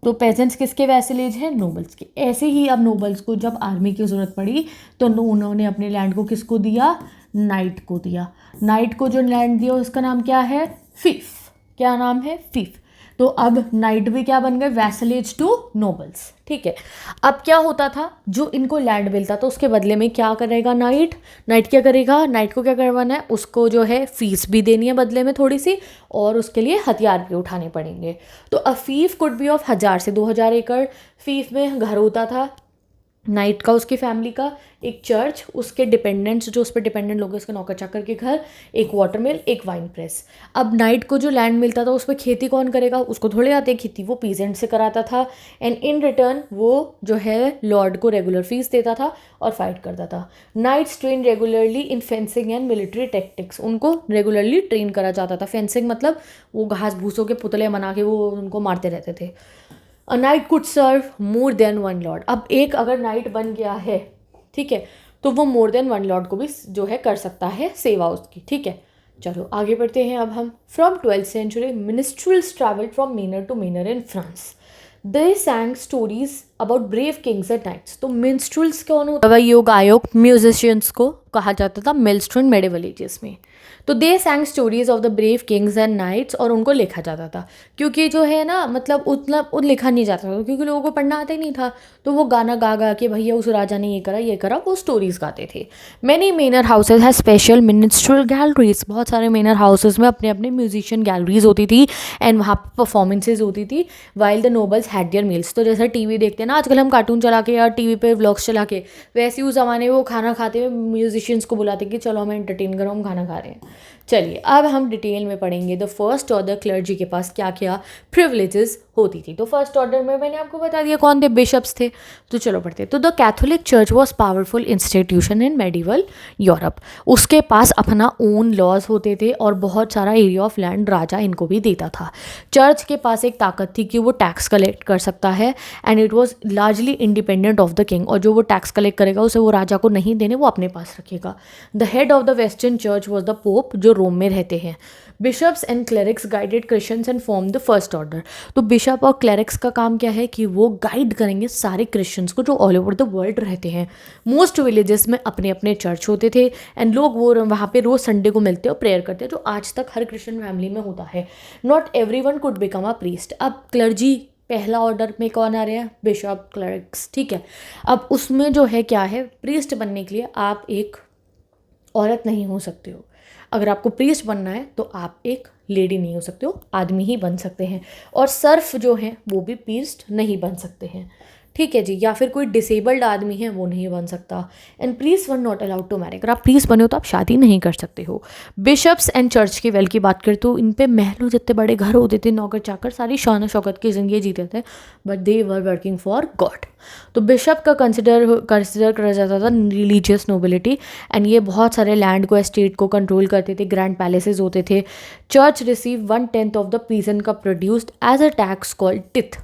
तो पेजेंट्स किसके वैसलेज हैं? नोबल्स के। ऐसे ही अब नोबल्स को जब आर्मी की ज़रूरत पड़ी तो उन्होंने अपने लैंड को किसको दिया? नाइट को दिया। नाइट को जो लैंड दिया उसका नाम क्या है? फीफ। क्या नाम है? फीफ। तो अब नाइट भी क्या बन गए? वैसलेज टू नोबल्स, ठीक है। अब क्या होता था, जो इनको लैंड मिलता था उसके बदले में क्या करेगा नाइट? नाइट क्या करेगा? नाइट को क्या करवाना है? उसको जो है फीस भी देनी है बदले में थोड़ी सी, और उसके लिए हथियार भी उठाने पड़ेंगे। तो अ फीफ कुड बी ऑफ 1000 से 2000 एकड़। फीफ में घर होता था नाइट का, उसकी फैमिली का, एक चर्च, उसके डिपेंडेंट्स जो उस पर डिपेंडेंट लोग हैं उसके नौकर चाकर के घर, एक वाटर मिल, एक वाइन प्रेस। अब नाइट को जो लैंड मिलता था उस पर खेती कौन करेगा? उसको थोड़े आते खेती, वो पीजेंट से कराता था। एंड इन रिटर्न वो जो है लॉर्ड को रेगुलर फीस देता था और फाइट करता था। Knights train regularly in fencing and military tactics, उनको रेगुलरली ट्रेन करा जाता था। फेंसिंग मतलब वो घास भूसों के पुतले बना के वो उनको मारते रहते थे। A knight could serve more than one lord. अब एक अगर नाइट बन गया है, ठीक है, तो वो मोर देन वन लॉर्ड को भी जो है कर सकता है सेवा उसकी, ठीक है। चलो आगे बढ़ते हैं अब हम। From 12th century minstrels travelled from manor to manor in France. They sang stories about brave kings at knights. तो मिनिस्ट्रल्स कौन होता है? योग गायक, म्यूजिशियंस को कहा जाता था मिनिस्ट्रल मेडिवल एजेस में। तो they sang stories of the brave kings and knights, और उनको लिखा जाता था, क्योंकि जो है ना मतलब उतना लिखा नहीं जाता था क्योंकि लोगों को पढ़ना आता ही नहीं था। तो वो गाना गा गा के भैया उस राजा ने ये करा, वो स्टोरीज गाते थे। Many manor houses have special minstrel galleries. बहुत सारे मेनर हाउसेज में अपने अपने म्यूजिशियन गैलरीज होती थी एंड वहाँ पर परफॉर्मेंसेज होती थी while the nobles had there meals. तो जैसे टीवी देखते हैं ना आजकल हम कार्टून चला के या टीवी पे व्लॉग्स चला के, वैसे ही उस ज़माने में वो खाना खाते हुए म्यूजिशियंस को बुलाते कि चलो हमें एंटरटेन करो, हम खाना खा रहे हैं। चलिए अब हम डिटेल में पढ़ेंगे द फर्स्ट ऑर्डर क्लर्जी के पास क्या क्या प्रिविलेजेस होती थी। तो फर्स्ट ऑर्डर में मैंने आपको बता दिया कौन थे, बिशप्स थे। तो चलो पढ़ते। तो the Catholic church was powerful institution in medieval Europe. उसके पास अपना ओन लॉज होते थे और बहुत सारा एरिया ऑफ लैंड राजा इनको भी देता था। चर्च के पास एक ताकत थी कि वो टैक्स कलेक्ट कर सकता है and it was largely independent of the king, और जो वो टैक्स कलेक्ट करेगा उसे वो राजा को नहीं देने, वो अपने पास रखेगा। The head of the western church was the pope, जो रोम में रहते हैं। Bishops and clerics guided Christians and form the first order. तो बिशप और क्लेरिक्स का काम क्या है कि वो गाइड करेंगे सारे क्रिश्चियंस को जो ऑल ओवर द वर्ल्ड रहते हैं। मोस्ट विलेजेस में अपने अपने चर्च होते थे एंड लोग वो वहाँ पे रोज संडे को मिलते और प्रेयर करते हैं, जो आज तक हर क्रिश्चियन फैमिली में होता है। Not everyone could become a priest. अब क्लर्जी पहला ऑर्डर में कौन आ रहे हैं, बिशप क्लरिक्स, ठीक है। अब उसमें जो है क्या है, प्रीस्ट बनने के लिए आप एक औरत नहीं हो सकते हो। अगर आपको प्रीस्ट बनना है तो आप एक लेडी नहीं हो सकते हो, आदमी ही बन सकते हैं। और सर्फ जो हैं वो भी प्रीस्ट नहीं बन सकते हैं, ठीक है जी। या फिर कोई डिसेबल्ड आदमी है वो नहीं बन सकता। And priest were not allowed to marry. अगर आप प्रीस्ट बने हो तो आप शादी नहीं कर सकते हो। बिशप्स एंड चर्च के वेल की बात करें तो इन पे महलों जितने बड़े घर होते थे, नौकर चाकर, सारी शान शौकत की जिंदगी जीते थे, but they were working for God. तो बिशप का कंसिडर करा जाता था रिलीजियस नोबिलिटी एंड ये बहुत सारे लैंड को, एस्टेट को कंट्रोल करते थे, ग्रैंड पैलेसेस होते थे। Church receive 1/10 of the peasant का produced as a tax called tithe.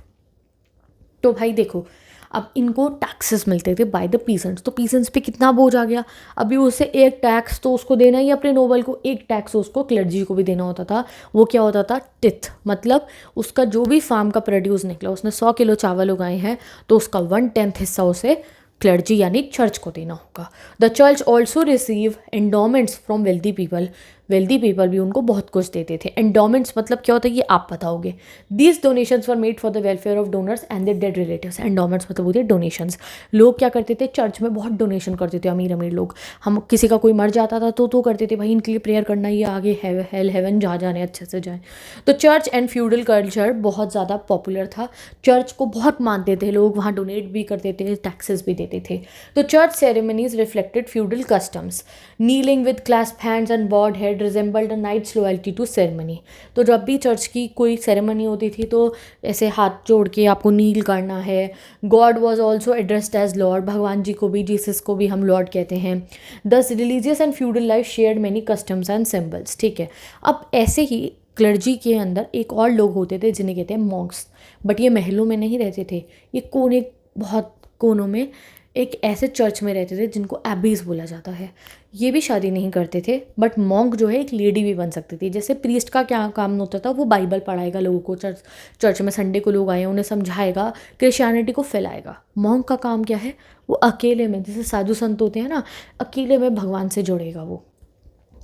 तो भाई देखो, अब इनको टैक्सेस मिलते थे बाय द पीसेंट्स। तो पीसेंट्स पे कितना बोझ आ गया, अभी उसे एक टैक्स तो उसको देना ही अपने नोबल को, एक टैक्स उसको क्लर्जी को भी देना होता था। वो क्या होता था, टिथ, मतलब उसका जो भी फार्म का प्रोड्यूस निकला, उसने 100 किलो चावल उगाए हैं तो उसका 1/10 हिस्सा उसे क्लर्जी यानी चर्च को देना होगा। The church also receive endowments from wealthy people. Wealthy people भी उनको बहुत कुछ देते थे। एंडोमेंट्स मतलब क्या होता है ये आप बताओगे। These donations were made for the welfare of donors and the dead relatives. Endowments मतलब होते हैं डोनेशंस। लोग क्या करते थे, चर्च में बहुत डोनेशन करते थे, अमीर अमीर लोग। हम किसी का कोई मर जाता था तो करते थे भाई इनके लिए प्रेयर करना, ये आगे हेल हेवन जा जाने अच्छे से जाए। तो चर्च एंड फ्यूडल कल्चर बहुत ज़्यादा पॉपुलर था। चर्च को बहुत मानते थे लोग, वहाँ डोनेट भी करते थे, टैक्सेस भी देते थे। तो church ceremonies reflected feudal customs. Kneeling with clasp hands and bowed head resembled a knight's loyalty to ceremony. तो जब भी चर्च की कोई सेरेमनी होती थी तो ऐसे हाथ जोड़ के आपको नील करना है। God was also addressed as lord. भगवान जी को भी, जीसस को भी हम लॉर्ड कहते हैं। दस religious and feudal life shared many customs and symbols, ठीक है। अब ऐसे ही क्लर्जी के अंदर एक और लोग होते थे जिन्हें कहते हैं मॉन्क्स। बट ये महलों में नहीं रहते थे, ये कोने, बहुत कोनों में एक ऐसे चर्च में रहते थे जिनको एबीज बोला जाता है। ये भी शादी नहीं करते थे, बट मॉन्क जो है एक लेडी भी बन सकती थी। जैसे प्रीस्ट का क्या काम होता था, वो बाइबल पढ़ाएगा लोगों को, चर्च में संडे को लोग आए उन्हें समझाएगा, क्रिश्चियनिटी को फैलाएगा। मॉन्क का काम क्या है, वो अकेले में, जैसे साधु संत होते हैं ना, अकेले में भगवान से जुड़ेगा वो।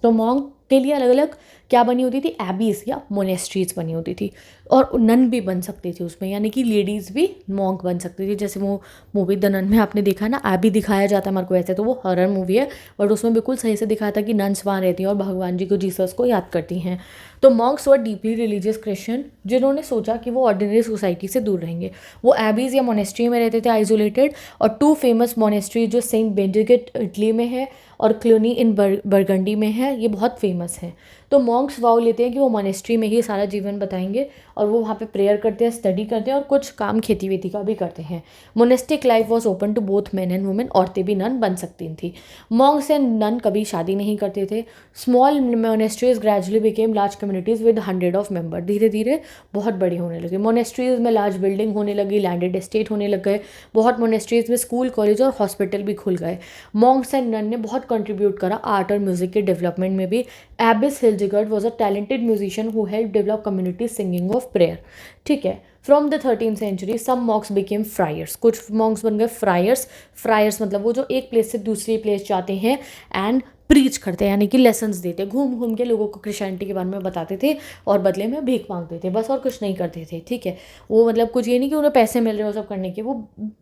तो मॉन्क के लिए अलग अलग क्या बनी होती थी, एबीज या मोनेस्ट्रीज बनी होती थी। और नन भी बन सकती थी उसमें, यानी कि लेडीज़ भी मॉन्क बन सकती थी। जैसे वो मूवी द नन में आपने देखा ना, एबी दिखाया जाता है हमारे को। ऐसे तो वो हॉरर मूवी है बट उसमें बिल्कुल सही से दिखाया था कि नन्स वहाँ रहती हैं और भगवान जी को, जीसस को याद करती हैं। तो मॉन्क्स वर डीपली रिलीजियस क्रिश्चियन जिन्होंने सोचा कि वो ऑर्डिनरी सोसाइटी से दूर रहेंगे। वो एबीज या मोनेस्ट्री में रहते थे आइसोलेटेड। और 2 फेमस मोनेस्ट्री जो सेंट बेनेडिक्ट इटली में है और क्लूनी इन बरगंडी में है, ये बहुत फेमस है। तो मॉन्क्स वाव लेते हैं कि वो मोनेस्ट्री में ही सारा जीवन बताएंगे और वो वहाँ पे प्रेयर करते हैं, स्टडी करते हैं और कुछ काम खेती वेती का भी करते हैं। Monastic life was open to both men and women. औरतें भी नन बन सकती थी। मॉन्क्स एंड नन कभी शादी नहीं करते थे। Small monasteries gradually became large communities with 100 of member. धीरे धीरे बहुत बड़ी होने लगी। मोनेस्ट्रीज में लार्ज बिल्डिंग होने लगी, लैंडेड एस्टेट होने लग गए। बहुत मोनेस्ट्रीज में स्कूल, कॉलेज और हॉस्पिटल भी खुल गए। मॉन्क्स एंड नन ने बहुत कंट्रीब्यूट करा आर्ट और म्यूजिक के डेवलपमेंट में भी। Abbess Hildegard was a talented musician who help develop community singing of prayer, ठीक है। From the 13th century some monks became friars. कुछ मॉन्क्स बन गए फ्रायर्स। फ्रायर्स मतलब वो जो एक प्लेस से दूसरी प्लेस जाते हैं एंड प्रीच करते हैं, यानी कि लेसन्स देते, घूम घूम के लोगों को क्रिश्चियनिटी के बारे में बताते थे और बदले में भीख मांगते थे, बस और कुछ नहीं करते थे, ठीक है। वो मतलब कुछ ये नहीं कि उन्हें पैसे मिल रहे हो सब करने के, वो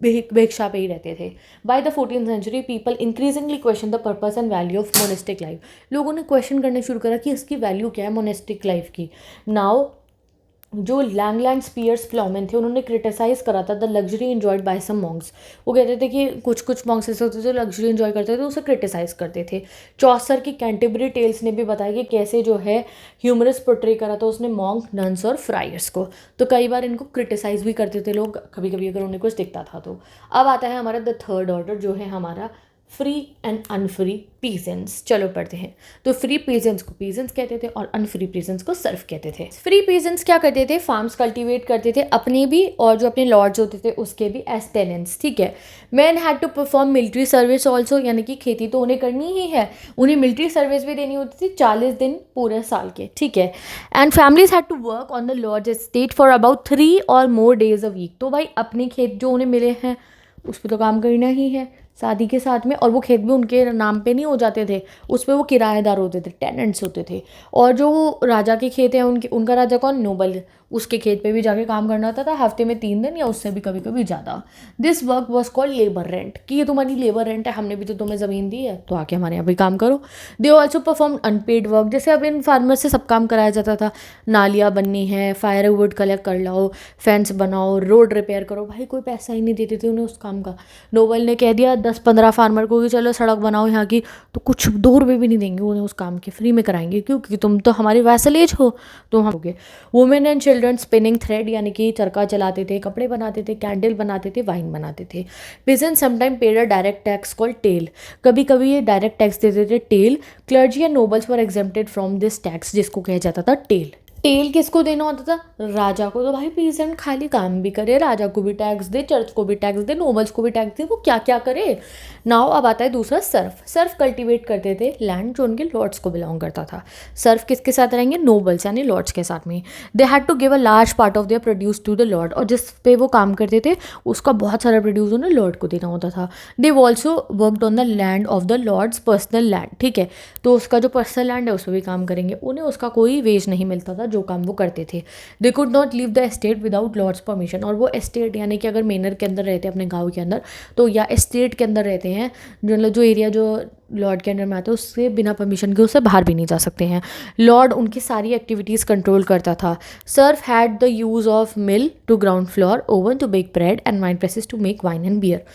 भिक्षा पे ही रहते थे। By the 14th century people increasingly question the purpose and value of monastic life. लोगों ने क्वेश्चन करने शुरू करा कि इसकी वैल्यू क्या है मोनेस्टिक लाइफ की। नाउ जो लैंगलैंड स्पियर्स प्लाउमेन थे उन्होंने क्रिटिसाइज करा था the luxury enjoyed by some monks. वो कहते थे कि कुछ कुछ मॉन्क्स ऐसे होते थे जो लग्जरी एंजॉय करते थे, उसे क्रिटिसाइज करते थे। चौसर की कैंटेबरी टेल्स ने भी बताया कि कैसे जो है ह्यूमरस पोर्ट्रे करा था उसने मॉन्क, नन्स और फ्रायर्स को। तो कई बार इनको क्रिटिसाइज भी करते थे लोग कभी कभी अगर उन्हें कुछ दिखता था तो। अब आता है हमारा द थर्ड ऑर्डर जो है हमारा फ्री एंड अनफ्री पीजेंट्स। चलो पढ़ते हैं। तो फ्री पीजेंट्स को पीजेंट्स कहते थे और अनफ्री पीजेंट्स को सर्फ कहते थे। फ्री पीजेंट्स क्या करते थे, फार्म्स कल्टीवेट करते थे अपने भी और जो अपने लॉर्ड्स होते थे उसके भी एज टेनेंट्स, ठीक है। Man had to perform military service also, यानी कि खेती तो उन्हें करनी ही है, उन्हें मिलिट्री सर्विस भी देनी होती थी 40 दिन पूरे साल के, ठीक है। And families had to work on the lord's estate for about 3 or more days a week. तो भाई अपने खेत जो उन्हें मिले हैं उस पर तो काम करना ही है शादी के साथ में, और वो खेत भी उनके नाम पे नहीं हो जाते थे, उस पर वो किराएदार होते थे, टेनेंट्स होते थे। और जो राजा के खेत हैं उनका राजा कौन, नोबल, उसके खेत पे भी जाके काम करना होता था हफ्ते में 3 दिन या उससे भी कभी कभी ज़्यादा। This work was called labour rent, कि ये तुम्हारी लेबर रेंट है, हमने भी तो तुम्हें ज़मीन दी है तो आके हमारे यहाँ भी काम करो। They also perform unpaid work, जैसे अब इन फार्मर से सब काम कराया जाता था, नालियाँ बननी है, फायर वुड कलेक्ट कर लाओ, फेंस बनाओ, रोड रिपेयर करो, भाई कोई पैसा ही नहीं देते थे उन्हें उस काम का। नोबल ने कह दिया 10-15 फार्मर को कि चलो सड़क बनाओ यहाँ की, तो कुछ 2 रुपये भी नहीं देंगे उन्हें उस काम के, फ्री में कराएंगे, क्योंकि तुम तो हमारी वैसलेज हो, तुम हम होगे। Women and children spinning thread, यानी कि चरखा चलाते थे, कपड़े बनाते थे, कैंडल बनाते थे, वाइन बनाते थे। Peasant sometime paid a direct tax called taille, कभी कभी ये डायरेक्ट टैक्स देते थे taille. Clergy and nobles were exempted from this tax, जिसको कहा जाता था टेल। टेल किसको देना होता था, राजा को। तो भाई पीजेंट खाली काम भी करे, राजा को भी टैक्स दे, चर्च को भी टैक्स दे, नोबल्स को भी टैक्स दे, वो क्या क्या करे। नाउ अब आता है दूसरा सर्फ। सर्फ कल्टीवेट करते थे लैंड जो उनके लॉर्ड्स को बिलोंग करता था। सर्फ किसके साथ रहेंगे, नोबल्स यानी लॉर्ड्स के साथ में। They had to give a large part of their produce to the lord, और जिस पे वो काम करते थे उसका बहुत सारा प्रोड्यूस उन्हें लॉर्ड को देना होता था। They also worked on the land of the lord's personal land, ठीक है। तो उसका जो पर्सनल लैंड है उस पर भी काम करेंगे, उन्हें उसका कोई वेज नहीं मिलता था जो काम वो करते थे। They could not leave the estate without lord's permission, और वो एस्टेट यानी कि अगर मेनर के अंदर रहते हैं अपने गांव के अंदर तो, या एस्टेट के अंदर रहते हैं जो एरिया जो लॉर्ड के अंडर में आता है, उससे बिना परमिशन के उससे बाहर भी नहीं जा सकते हैं। लॉर्ड उनकी सारी एक्टिविटीज़ कंट्रोल करता था। Serf had the use of mill to ground flour, oven to bake bread and wine presses to make wine and beer.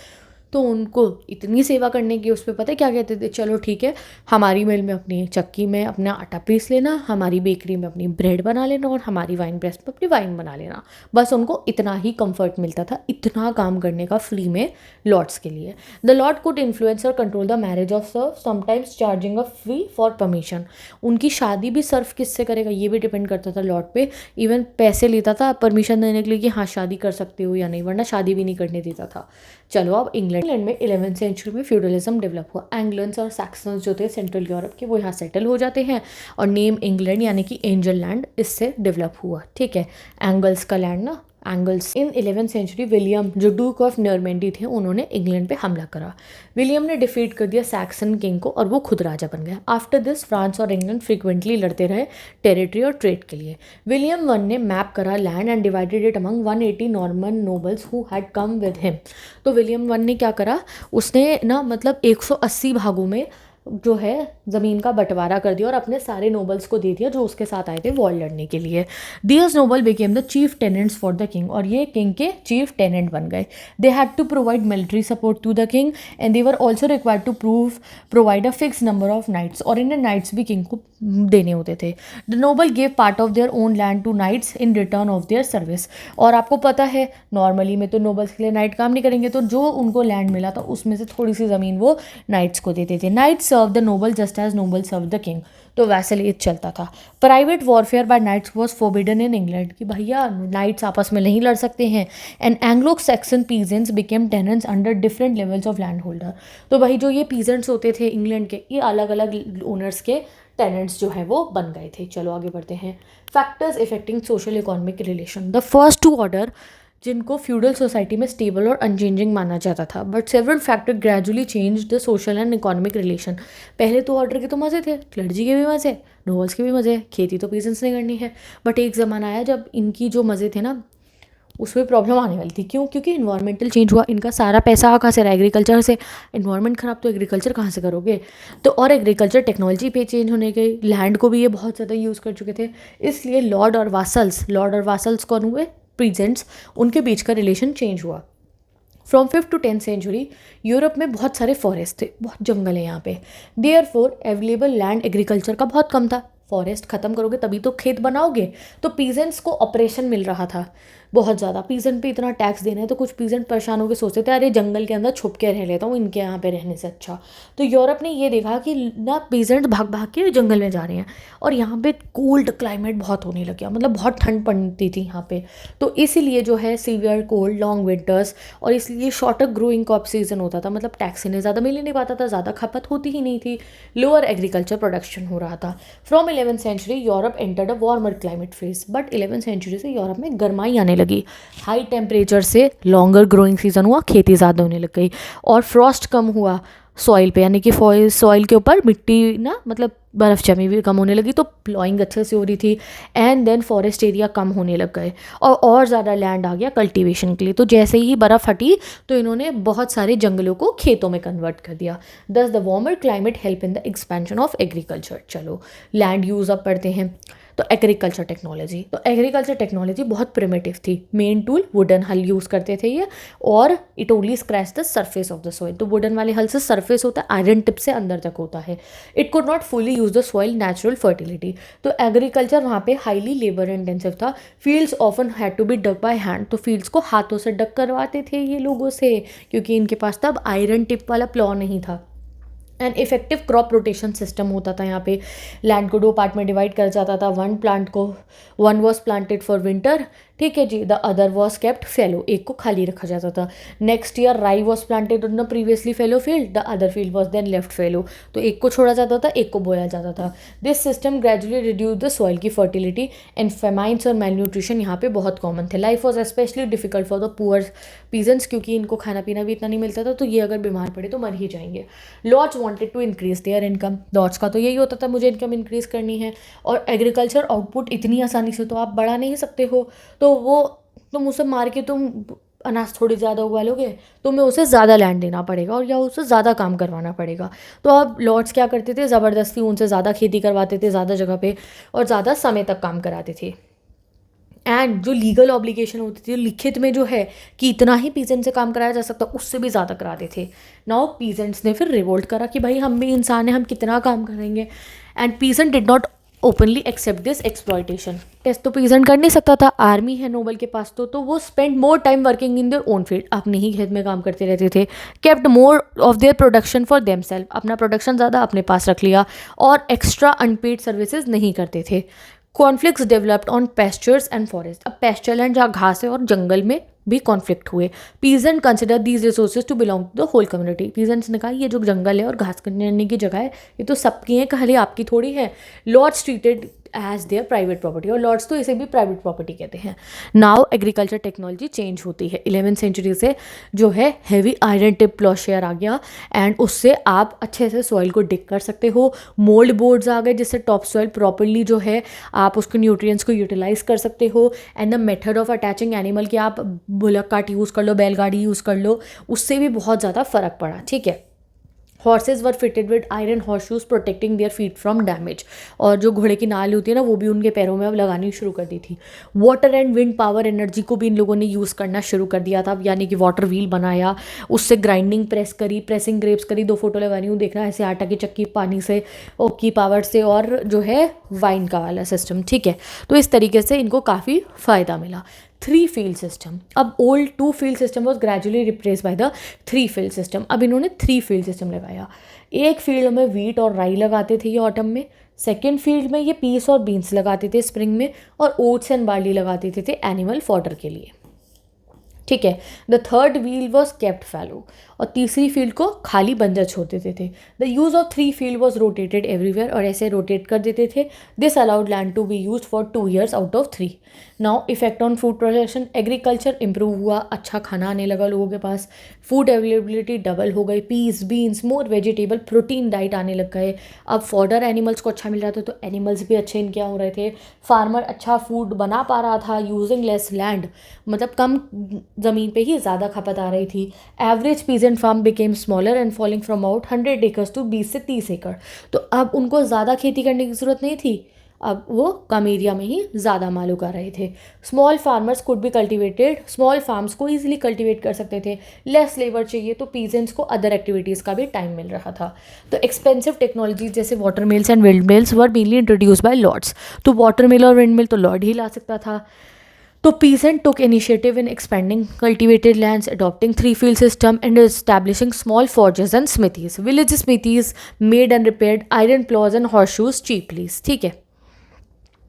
तो उनको इतनी सेवा करने की उस पर पता है क्या कहते थे, चलो ठीक है हमारी मिल में अपनी चक्की में अपना आटा पीस लेना, हमारी बेकरी में अपनी ब्रेड बना लेना और हमारी वाइन प्रेस में अपनी वाइन बना लेना। बस उनको इतना ही कंफर्ट मिलता था, इतना काम करने का फ्री में लॉर्ड्स के लिए। द लॉर्ड कुड इन्फ्लुएंस और control the marriage of Surf, sometimes charging a fee for permission. उनकी शादी भी सर्फ किससे करेगा ये भी डिपेंड करता था लॉर्ड पे, इवन पैसे लेता था परमिशन देने के लिए कि हाँ शादी कर सकते हो या नहीं, वरना शादी भी नहीं करने देता था। चलो अब इंग्लैंड में 11वीं सेंचुरी में फ्यूडलिज्म डेवलप हुआ। एंग्लन्स और सैक्सन्स जो थे सेंट्रल यूरोप के, वो यहाँ सेटल हो जाते हैं और नेम इंग्लैंड यानी कि एंजल लैंड इससे डेवलप हुआ, ठीक है। एंगल्स का लैंड ना, एंगल्स। इन 11वीं सेंचुरी विलियम जो डूक ऑफ नॉर्मैंडी थे उन्होंने इंग्लैंड पे हमला करा। विलियम ने डिफीट कर दिया सैक्सन किंग को और वो खुद राजा बन गया। आफ्टर दिस फ्रांस और इंग्लैंड फ्रीक्वेंटली लड़ते रहे टेरिटरी और ट्रेड के लिए। विलियम वन ने मैप करा land and divided it among 180 Norman nobles who had come with him. तो विलियम वन ने क्या करा, उसने ना मतलब 180 भागों में जो है ज़मीन का बंटवारा कर दिया और अपने सारे नोबल्स को दे दिया जो उसके साथ आए थे वॉर लड़ने के लिए। Theirs noble became the chief tenants for the king, और ये किंग के चीफ टेनेंट बन गए। They had to provide military support to the king and they were also required to provide a fix number of knights, और इन्हें knights भी king को देने होते थे। The noble gave part of their own land to knights in return of their service, और आपको पता है नॉर्मली में तो नोबल्स के लिए नाइट काम नहीं करेंगे, तो जो उनको लैंड मिला था उसमें से थोड़ी सी ज़मीन वो नाइट्स को देते थे। Knights serve the noble just as noble serve the king, तो वैसे लिए चलता था। Private warfare by knights was forbidden in England, कि भैया नाइट्स आपस में नहीं लड़ सकते हैं। And Anglo Saxon peasants became tenants under different levels of land holder. तो भाई जो ये पीजेंट्स होते थे इंग्लैंड के, ये अलग अलग ओनर्स के टेनेंट्स जो है वो बन गए थे। चलो आगे बढ़ते हैं। Factors affecting social economic relation. The first 2 order जिनको फ्यूडल सोसाइटी में स्टेबल और अनचेंजिंग माना जाता था, but several factor gradually change the social and economic relation. पहले तो ऑर्डर के तो मज़े थे, क्लर्जी के भी मज़े, नोबल्स के भी मज़े, खेती तो पीजेंट्स ने करनी है, बट एक ज़माना आया जब इनकी जो मज़े थे ना उसमें प्रॉब्लम आने वाली थी। क्यों? क्योंकि इन्वायरमेंटल चेंज हुआ, इनका सारा पैसा कहाँ से रहा? एग्रीकल्चर से। इन्वायरमेंट ख़राब तो एग्रीकल्चर कहाँ से करोगे? तो और एग्रीकल्चर टेक्नोलॉजी पे चेंज होने के, लैंड को भी ये बहुत ज़्यादा यूज़ कर चुके थे, इसलिए लॉर्ड और वासल्स कौन हुए? पीजेंट्स। उनके बीच का रिलेशन चेंज हुआ। From 5th to 10th century Europe में बहुत सारे फॉरेस्ट थे, बहुत जंगल है यहाँ पे। देयरफॉर अवेलेबल लैंड एग्रीकल्चर का बहुत कम था। फॉरेस्ट ख़त्म करोगे तभी तो खेत बनाओगे। तो पीजेंट्स को ऑपरेशन मिल रहा था बहुत ज़्यादा। पीजेंट पे इतना टैक्स देना है तो कुछ पीजेंट परेशान होकर सोचते थे अरे जंगल के अंदर छुप के रह लेता हूँ, इनके यहाँ पे रहने से अच्छा। तो यूरोप ने ये देखा कि ना पीजेंट भाग भाग के जंगल में जा रहे हैं और यहाँ पे कोल्ड क्लाइमेट बहुत होने लग गया, मतलब बहुत ठंड पड़ती थी यहाँ पे। तो इसीलिए जो है सीवियर कोल्ड, लॉन्ग विंटर्स, और इसलिए शॉर्टर ग्रोइंग क्रॉप सीजन होता था, मतलब टैक्स इन्हें ज़्यादा मिल ही नहीं पाता था, ज़्यादा खपत होती ही नहीं थी, लोअर एग्रीकल्चर प्रोडक्शन हो रहा था। From 11th century Europe entered a warmer climate phase, but 11th century से यूरोप में गर्माई आने लगी। हाई टेम्परेचर से लॉन्गर ग्रोइंग सीजन हुआ, खेती ज़्यादा होने लग गई, और फ्रॉस्ट कम हुआ सॉइल पे, यानी कि सॉइल के ऊपर मिट्टी ना, मतलब बर्फ़ जमी भी कम होने लगी, तो प्लॉइंग अच्छे से हो रही थी। एंड देन फॉरेस्ट एरिया कम होने लग गए और ज़्यादा लैंड आ गया कल्टीवेशन के लिए। तो जैसे ही बर्फ़ हटी तो इन्होंने बहुत सारे जंगलों को खेतों में कन्वर्ट कर दिया। दस the warmer climate help in the expansion of agriculture. चलो लैंड यूज़ अब पढ़ते हैं। तो एग्रीकल्चर टेक्नोलॉजी बहुत प्रिमिटिव थी। मेन टूल वुडन हल यूज़ करते थे ये, और it only scratch the surface of the soil. तो वुडन वाले हल से सरफेस होता है, आयरन टिप से अंदर तक होता है। It could not fully use the soil natural fertility. तो एग्रीकल्चर वहाँ पे हाईली लेबर इंटेंसिव था। Fields often had to be dug by hand. तो फील्ड्स को हाथों से डग करवाते थे ये लोगों से, क्योंकि इनके पास तब आयरन टिप वाला प्लॉ नहीं था। And effective crop rotation system होता था यहाँ पे। लैंड को 2 पार्ट में डिवाइड कर जाता था। One was planted for winter, ठीक है जी, the other was kept fallow, एक को खाली रखा जाता था। Next year rye was planted on the previously fallow field, the other field was then left fallow. तो एक को छोड़ा जाता था, एक को बोया जाता था। This system gradually reduce the soil की फर्टिलिटी, एंड फेमाइंस और मेल न्यूट्रिशन यहाँ पे बहुत कॉमन थे। Life was specially difficult for the poor peasants, क्योंकि इनको खाना पीना भी इतना नहीं मिलता था, तो ये अगर बीमार पड़े तो मर ही जाएंगे। Lords wanted to increase their income. Lords का तो यही होता था, मुझे इनकम इंक्रीज करनी है, और एग्रीकल्चर आउटपुट इतनी आसानी से तो आप बढ़ा नहीं सकते हो। तो वो तुम उसे मार के तुम अनाज थोड़ी ज़्यादा उगा लोगे, तुम्हें उसे ज़्यादा लैंड देना पड़ेगा और या उसे ज़्यादा काम करवाना पड़ेगा। तो अब लॉर्ड्स क्या करते थे? ज़बरदस्ती उनसे ज़्यादा खेती करवाते थे, ज़्यादा जगह पे, और ज़्यादा समय तक काम कराते थे। एंड जो लीगल ऑब्लिगेशन होती थी, लिखित में जो है कि इतना ही पीजेंट से काम कराया जा सकता, उससे भी ज़्यादा कराते थे। नाउ पीजेंट्स ने फिर रिवोल्ट करा कि भाई हम भी इंसान हैं, हम कितना काम करेंगे। And peasant did not openly accept this exploitation. टेस्ट तो पीजेंट कर नहीं सकता था, आर्मी है नोबल के पास, तो वो spend more time working in their own field, अपने ही खेत में काम करते रहते थे। Kept more of their production for themselves, अपना प्रोडक्शन ज़्यादा अपने पास रख लिया, और एक्स्ट्रा अनपेड सर्विसेज नहीं करते थे। Conflicts developed on pastures and forest. अब पेस्चर लैंड जहाँ घास है और जंगल में भी कॉन्फ्लिक्ट हुए। Peasant consider these resources to belong to the whole community. Peasants ने कहा ये जो जंगल है और घास करने की जगह है, ये तो सबकी है, खाली आपकी थोड़ी है। Lords treated as their private property, और लॉर्ड्स तो इसे भी प्राइवेट प्रॉपर्टी कहते हैं। नाउ एग्रीकल्चर टेक्नोलॉजी चेंज होती है। 11th सेंचुरी से जो है हैवी आयरन टिप प्लॉशेयर आ गया, एंड उससे आप अच्छे से सॉइल को डिग कर सकते हो। मोल्ड बोर्ड्स आ गए, जिससे टॉप सॉइल प्रॉपरली जो है आप उसके न्यूट्रिएंट्स को यूटिलाइज कर सकते हो। And the method of attaching animal की आप बुलक कार्ट यूज़ कर लो, बैलगाड़ी यूज़ कर लो, उससे भी बहुत ज़्यादा फ़र्क पड़ा, ठीक है। Horse's were fitted with iron horse shoes protecting their feet from damage, और जो घोड़े की नाल होती है ना, वो भी उनके पैरों में अब लगानी शुरू कर दी थी। Water and wind power energy को भी इन लोगों ने यूज़ करना शुरू कर दिया था, यानी कि वाटर व्हील बनाया, उससे ग्राइंडिंग प्रेस करी, प्रेसिंग ग्रेप्स करी। 2 फोटो लगानी हूँ, देखना, ऐसे आटा की चक्की पानी से की पावर से, और जो है वाइन का वाला सिस्टम, ठीक है। तो इस तरीके से इनको काफ़ी फ़ायदा मिला। 3 फील्ड सिस्टम। अब old 2 field system was gradually replace by the 3 field system. अब इन्होंने 3 फील्ड सिस्टम लगाया। एक फील्ड में वीट और राई लगाते थे ये ऑटम में, सेकेंड फील्ड में ये पीस और बीन्स लगाते थे स्प्रिंग में, और ओट्स एंड बार्ली लगाते थे एनिमल फॉडर के लिए, ठीक है। The third wheel was kept fallow, और तीसरी फील्ड को खाली बंजर छोड़ देते थे। The use of 3 field was rotated everywhere, और ऐसे रोटेट कर देते थे। This allowed land to be use for 2 years out of 3। Now effect on food production, agriculture improve हुआ, अच्छा खाना आने लगा लोगों के पास, फूड अवेलेबिलिटी डबल हो गई, पीस बीन्स मोर वेजिटेबल प्रोटीन डाइट आने लग गए, अब फॉडर एनिमल्स को अच्छा मिल रहा था तो एनिमल्स भी अच्छे इनके यहाँ हो रहे थे, फार्मर अच्छा फूड बना पा रहा था यूजिंग लेस लैंड, मतलब कम ज़मीन पे ही ज़्यादा खपत आ रही थी, average peasant farm became smaller and falling from out 100 acres to 20 से 30 एकड़। तो अब उनको ज़्यादा खेती करने की ज़रूरत नहीं थी, अब वो कम एरिया में ही ज़्यादा माल उगा रहे थे। Small farmers could be cultivated, small farms को ईजिली कल्टिवेट कर सकते थे, लेस लेबर चाहिए तो पीजेंट्स को अदर एक्टिविटीज़ का भी टाइम मिल रहा था। तो एक्सपेंसिव टेक्नोलॉजीज जैसे water mills and wind mills were mainly introduce by lords. तो वाटर मिल और विंड मिल तो लॉर्ड ही ला सकता था। तो peasant took initiative in expanding cultivated lands, adopting three-field system, and establishing small forges and smithies. Village smithies made and repaired iron plows and horseshoes cheaply. ठीक है।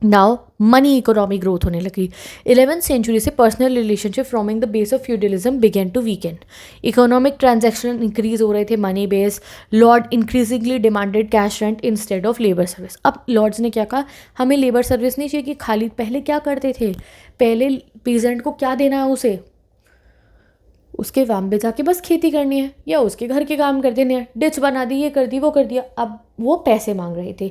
Now money economy growth होने लगी। 11th century से personal relationship forming the base of feudalism began to weaken. Economic transaction increase हो रहे थे, money base. Lord increasingly demanded cash rent instead of labour service. अब lords ने क्या कहा, हमें लेबर सर्विस नहीं चाहिए कि खाली, पहले क्या करते थे, पहले पीजेंट को क्या देना है उसे, उसके फार्म पे जाके बस खेती करनी है या उसके घर के काम कर देने हैं, डिच बना दी, ये कर दी, वो कर दिया। अब वो पैसे मांग रहे थे।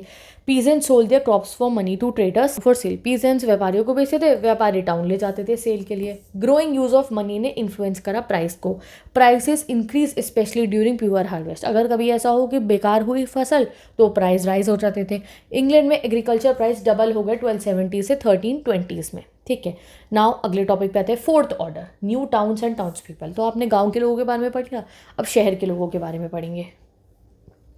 Peasants sold their crops for money to traders for sale. Peasants व्यापारियों को बेचते थे, व्यापारी टाउन ले जाते थे सेल के लिए। ग्रोइंग यूज ऑफ मनी ने इन्फ्लुएंस करा प्राइस को। Prices increase specially during pure harvest. अगर कभी ऐसा हो कि बेकार हुई फसल तो प्राइस राइज हो जाते थे। इंग्लैंड में एग्रीकल्चर प्राइस डबल हो गए 1270 से 1320s में। ठीक है। नाउ अगले टॉपिक पे आते हैं, fourth order, new towns and towns people. तो आपने गांव के लोगों के बारे में पढ़ लिया, अब शहर के लोगों के बारे में पढ़ेंगे।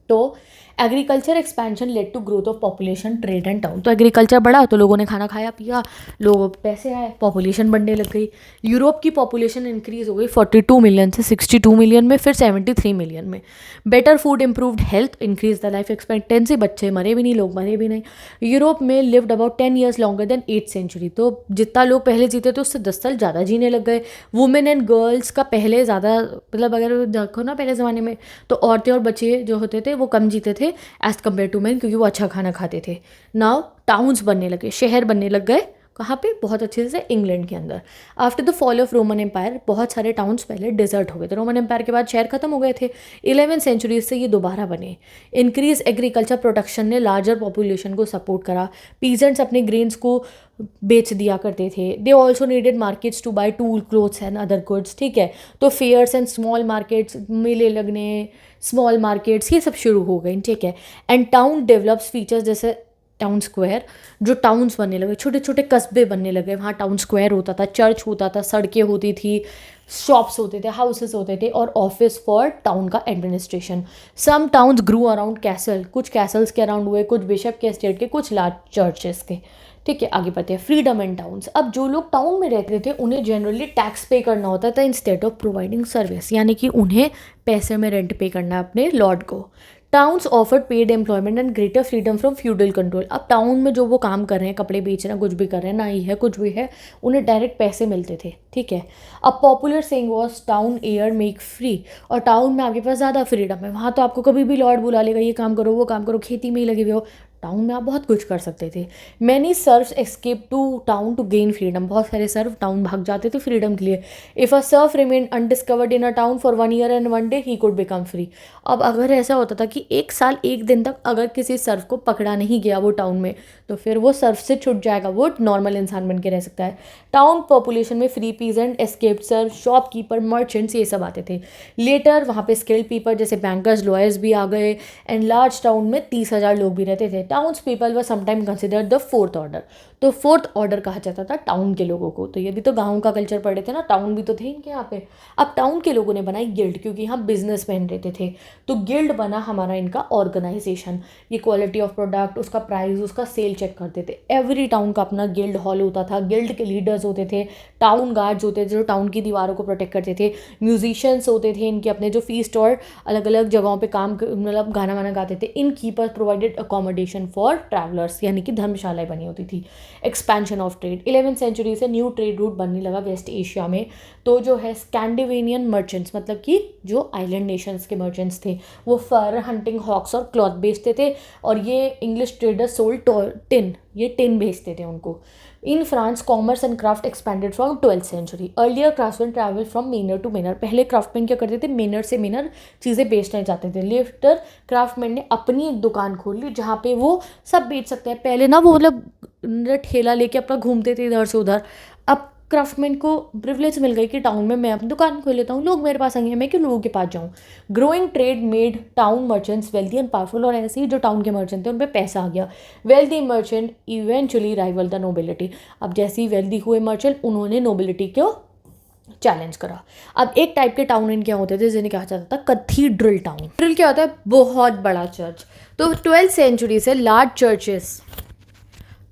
तो agriculture expansion led to growth of population, trade and town. तो एग्रीकल्चर बढ़ा तो लोगों ने खाना खाया पिया, लोगों पैसे आए, पॉपुलेशन बढ़ने लग गई। यूरोप की पॉपुलेशन इंक्रीज हो गई 42 मिलियन से 62 मिलियन में, फिर 73 मिलियन में। Better food improved health, increase the life expectancy, बच्चे मरे भी नहीं, लोग मरे भी नहीं। यूरोप में lived about 10 years longer than 8th century. तो जितना लोग पहले जीते थे उससे 10 साल ज़्यादा जीने लग गए। वुमेन एंड गर्ल्स का पहले ज़्यादा, मतलब अगर देखो ना पहले ज़माने में तो औरतें और बच्चे जो होते थे वो कम जीते थे एज कम्पेयर टू मैन, क्योंकि वो अच्छा खाना खाते थे। नाउ टाउन्स बनने लगे, शहर बनने लग गए। कहाँ पे, बहुत अच्छे से इंग्लैंड के अंदर। After the fall of Roman empire बहुत सारे टाउन्स पहले डिजर्ट हो गए थे। रोमन एम्पायर के बाद शहर खत्म हो गए थे। 11th सेंचुरी से ये दोबारा बने। इंक्रीज एग्रीकल्चर प्रोडक्शन ने लार्जर पॉपुलेशन को सपोर्ट करा। पीजेंट्स अपने ग्रेन्स को बेच दिया करते थे। They also needed markets to buy tool, clothes and other goods. ठीक है। तो फेयर्स एंड स्मॉल मार्केट्स, मेले लगने, स्मॉल मार्केट्स, ये सब शुरू हो गए। ठीक है। एंड टाउन डेवलप्स फीचर्स जैसे टाउन स्क्वायर, जो टाउन्स बनने लगे, छोटे छोटे कस्बे बनने लगे, वहाँ टाउन स्क्वायर होता था, चर्च होता था, सड़कें होती थी, शॉप्स होते थे, हाउसेस होते थे और ऑफिस फॉर टाउन का एडमिनिस्ट्रेशन। सम टाउन्स ग्रू अराउंड कैसल, कुछ कैसल्स के अराउंड हुए, कुछ बिशप के एस्टेट के, कुछ लार्ज चर्चेस के। ठीक है। आगे बढ़ते हैं, फ्रीडम इन टाउन्स। अब जो लोग टाउन में रहते थे उन्हें जनरली टैक्स पे करना होता था इंस्टेड ऑफ प्रोवाइडिंग सर्विस, यानी कि उन्हें पैसे में रेंट पे करना है अपने लॉर्ड को। Towns offered paid employment and greater freedom from feudal control. अब टाउन में जो वो काम कर रहे हैं, कपड़े बेच रहे हैं, कुछ भी कर रहे हैं, नाई है, कुछ भी है, उन्हें डायरेक्ट पैसे मिलते थे। ठीक है। अब popular saying was town air make free. और टाउन में आपके पास ज़्यादा फ्रीडम है, वहाँ तो आपको कभी भी लॉर्ड बुला लेगा, ये काम करो वो काम करो, खेती में ही लगे हुए हो। टाउन में आप बहुत कुछ कर सकते थे। Many serfs escape to town to gain freedom. बहुत सारे सर्व टाउन भाग जाते थे फ्रीडम के लिए। If a Surf remain undiscovered in a town for 1 year and 1 day he could become free. अब अगर ऐसा होता था कि 1 साल 1 दिन तक अगर किसी सर्फ को पकड़ा नहीं गया वो टाउन में, तो फिर वो सर्फ से छुट जाएगा, वो नॉर्मल इंसान बन के रह सकता है। टाउन पॉपुलेशन में free peasant, escaped Surf, shopkeeper, merchants, ये सब आते थे। लेटर वहाँ पे स्किल्ड पीपल जैसे बैंकर्स, लॉयर्स भी आ गए। एंड लार्ज टाउन में 30,000 लोग भी रहते थे। Towns people were sometime considered the fourth order. तो फोर्थ ऑर्डर कहा जाता था टाउन के लोगों को। तो ये भी तो गाँव का कल्चर पढ़े थे ना, टाउन भी तो थे इनके यहाँ पे। अब टाउन के लोगों ने बनाई गिल्ड, क्योंकि यहाँ बिजनेसमैन रहते थे, तो गिल्ड बना हमारा इनका ऑर्गेनाइजेशन। ये क्वालिटी ऑफ प्रोडक्ट, उसका प्राइस, उसका सेल चेक करते थे। एवरी टाउन का अपना गिल्ड हॉल होता था, गिल्ड के लीडर्स होते थे, टाउन गार्ड्स होते थे जो टाउन की दीवारों को प्रोटेक्ट करते थे, म्यूजिशियंस होते थे इनके अपने जो फीस्ट और अलग अलग जगहों पे काम मतलब गाना वाना गाते थे। Innkeepers provided accommodation for travellers, यानी कि धर्मशालाएं बनी होती थी। Expansion of trade, 11th century से न्यू ट्रेड रूट बनने लगा वेस्ट एशिया में। तो जो है स्कैंडिनेवियन मर्चेंट्स, मतलब कि जो आइलैंड नेशंस के मर्चेंट्स थे, वो फर, हंटिंग, हॉक्स और क्लॉथ बेचते थे, और ये इंग्लिश ट्रेडर्स सोल्ड टिन, ये टिन बेचते थे उनको। In France commerce and craft expanded from 12th century. Earlier craftsman travel from manor to manor, पहले क्राफ्टमैन क्या करते थे, मेनर से मेनर चीज़ें बेचना चाहते थे। लेटर क्राफ्टमैन ने अपनी एक दुकान खोल ली जहाँ पे वो सब बेच सकते हैं। पहले ना वो मतलब ठेला लेके अपना घूमते थे इधर से उधर। अब क्राफ्टमैन को प्रिविलेज मिल गई कि टाउन में मैं अपनी दुकान खोल लेता हूँ, लोग मेरे पास आएंगे, मैं क्यों लोगों के पास जाऊँ। Growing trade made town merchants wealthy and powerful, और ऐसे ही जो टाउन के मर्चेंट थे उन पे पैसा आ गया। Wealthy merchant eventually rival the nobility, अब जैसे ही वेल्दी हुए मर्चेंट उन्होंने नोबिलिटी को चैलेंज करा। अब एक टाइप के टाउन इनके होते थे जिन्हें कहा जाता था कैथीड्रल टाउन। कैथीड्रल क्या होता है, बहुत बड़ा चर्च। तो 12th सेंचुरी से लार्ज चर्चेस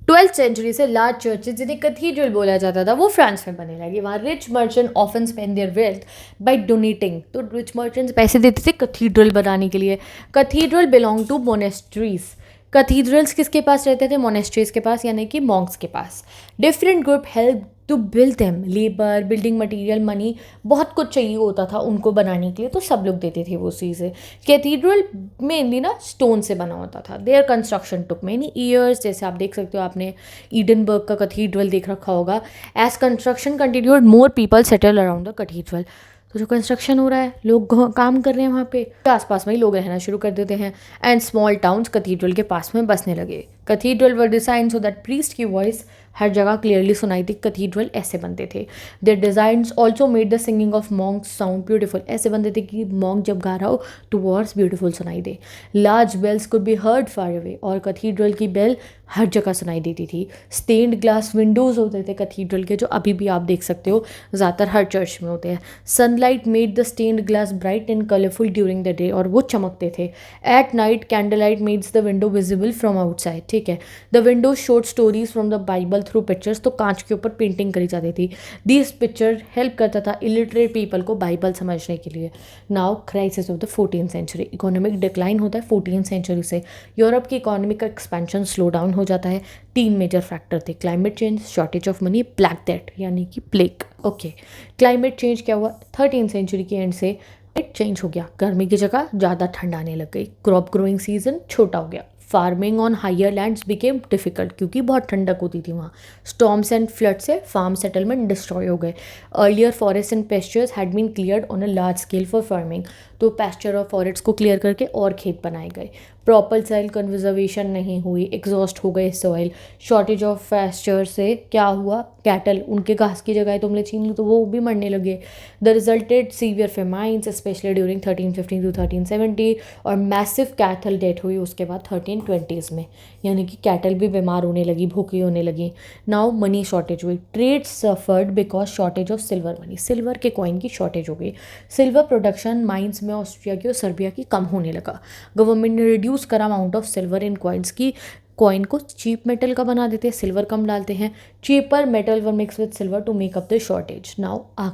12th सेंचुरी से लार्ज चर्चेज जिन्हें कैथीड्रल बोला जाता था वो फ्रांस में बनने लगी। वहाँ rich merchant often spend their wealth by donating, तो रिच मर्चेंट्स पैसे देते थे कैथीड्रल बनाने के लिए। Cathedral belong to monasteries, cathedrals किसके पास रहते थे, मोनेस्ट्रीज के पास, यानी कि मॉन्क्स के पास। Different group help to build them, labour, building material, money, बहुत कुछ चाहिए होता था उनको बनाने के लिए, तो सब लोग देते थे वो चीज़ें। कैथीड्रल मेनली ना स्टोन से बना होता था। There construction took many years, जैसे आप देख सकते हो, आपने ईडनबर्ग का कैथीड्रल देख रखा होगा। As construction continued more people settle around the cathedral, तो जो कंस्ट्रक्शन हो रहा है, लोग काम कर रहे हैं वहाँ पे, आसपास में ही लोग रहना शुरू कर देते हैं। एंड स्मॉल टाउन्स कैथीड्रल के पास में बसने लगे। Cathedral were design so that priest की वॉइस हर जगह क्लियरली सुनाई थी। कैथीड्रल ऐसे बनते थे। Their designs also made the singing of monks sound beautiful, ऐसे बनते थे कि मॉन्क जब गा रहा हो तो वर्ड्स ब्यूटीफुल सुनाई दे। Large bells could be heard far away, और कैथीड्रल की बेल हर जगह सुनाई देती थी। स्टेन्ड ग्लास विंडोज़ होते थे कैथीड्रल के, जो अभी भी आप देख सकते हो ज़्यादातर हर चर्च में होते हैं। Sunlight made the stained glass bright and colourful during the day, और वो चमकते थे। At night candle light made the window visible from outside, ठीक है। The window showed stories from the Bible through pictures, तो कांच के ऊपर पेंटिंग करी जाती थी। दिस पिक्चर हेल्प करता था इलिटरेट पीपल को बाइबल समझने के लिए। Now crisis of the 14th century, economic decline होता है 14th सेंचुरी से। यूरोप की इकोनॉमी का एक्सपेंशन स्लो डाउन हो जाता है। 3 मेजर फैक्टर थे, climate change, shortage of money, black death यानी कि प्लेग। ओके, क्लाइमेट चेंज क्या हुआ, 13th सेंचुरी के एंड से इट चेंज हो गया। गर्मी की जगह ज़्यादा ठंड आने लग गई। क्रॉप ग्रोइंग सीजन छोटा हो गया। Farming on higher lands became difficult, क्योंकि बहुत ठंडक होती थी वहाँ। स्टॉर्म्स एंड फ्लड से फार्म सेटलमेंट डिस्ट्रॉय हो गए। Earlier forest and pastures had been cleared on a large scale for farming, तो पेस्चर और फॉरेस्ट को क्लियर करके और खेत बनाए गए। प्रॉपर सॉइल कंजर्वेशन नहीं हुई, एग्जॉस्ट हो गए सॉइल। शॉर्टेज ऑफ पेस्चर से क्या हुआ, कैटल उनके घास की जगह तुमने छीन ली तो वो भी मरने लगे। The resulted severe famines especially during 1350 to 1370, और मैसिव कैटल डेथ हुई उसके बाद 1320s में, यानी कि कैटल भी बीमार होने लगी, भूखी होने लगी। नाउ मनी शॉर्टेज हुई। Trade suffered because shortage of silver money, silver के कॉइन की शॉर्टेज हो गई। सिल्वर प्रोडक्शन माइंस में ऑस्ट्रिया की और सर्बिया की कम होने लगा। गवर्नमेंट ने रिड्यूस करा amount of silver in coins की, कॉइन को चीप मेटल का बना देते हैं, सिल्वर कम डालते हैं। Cheaper metal were mix with silver to make up the shortage. Now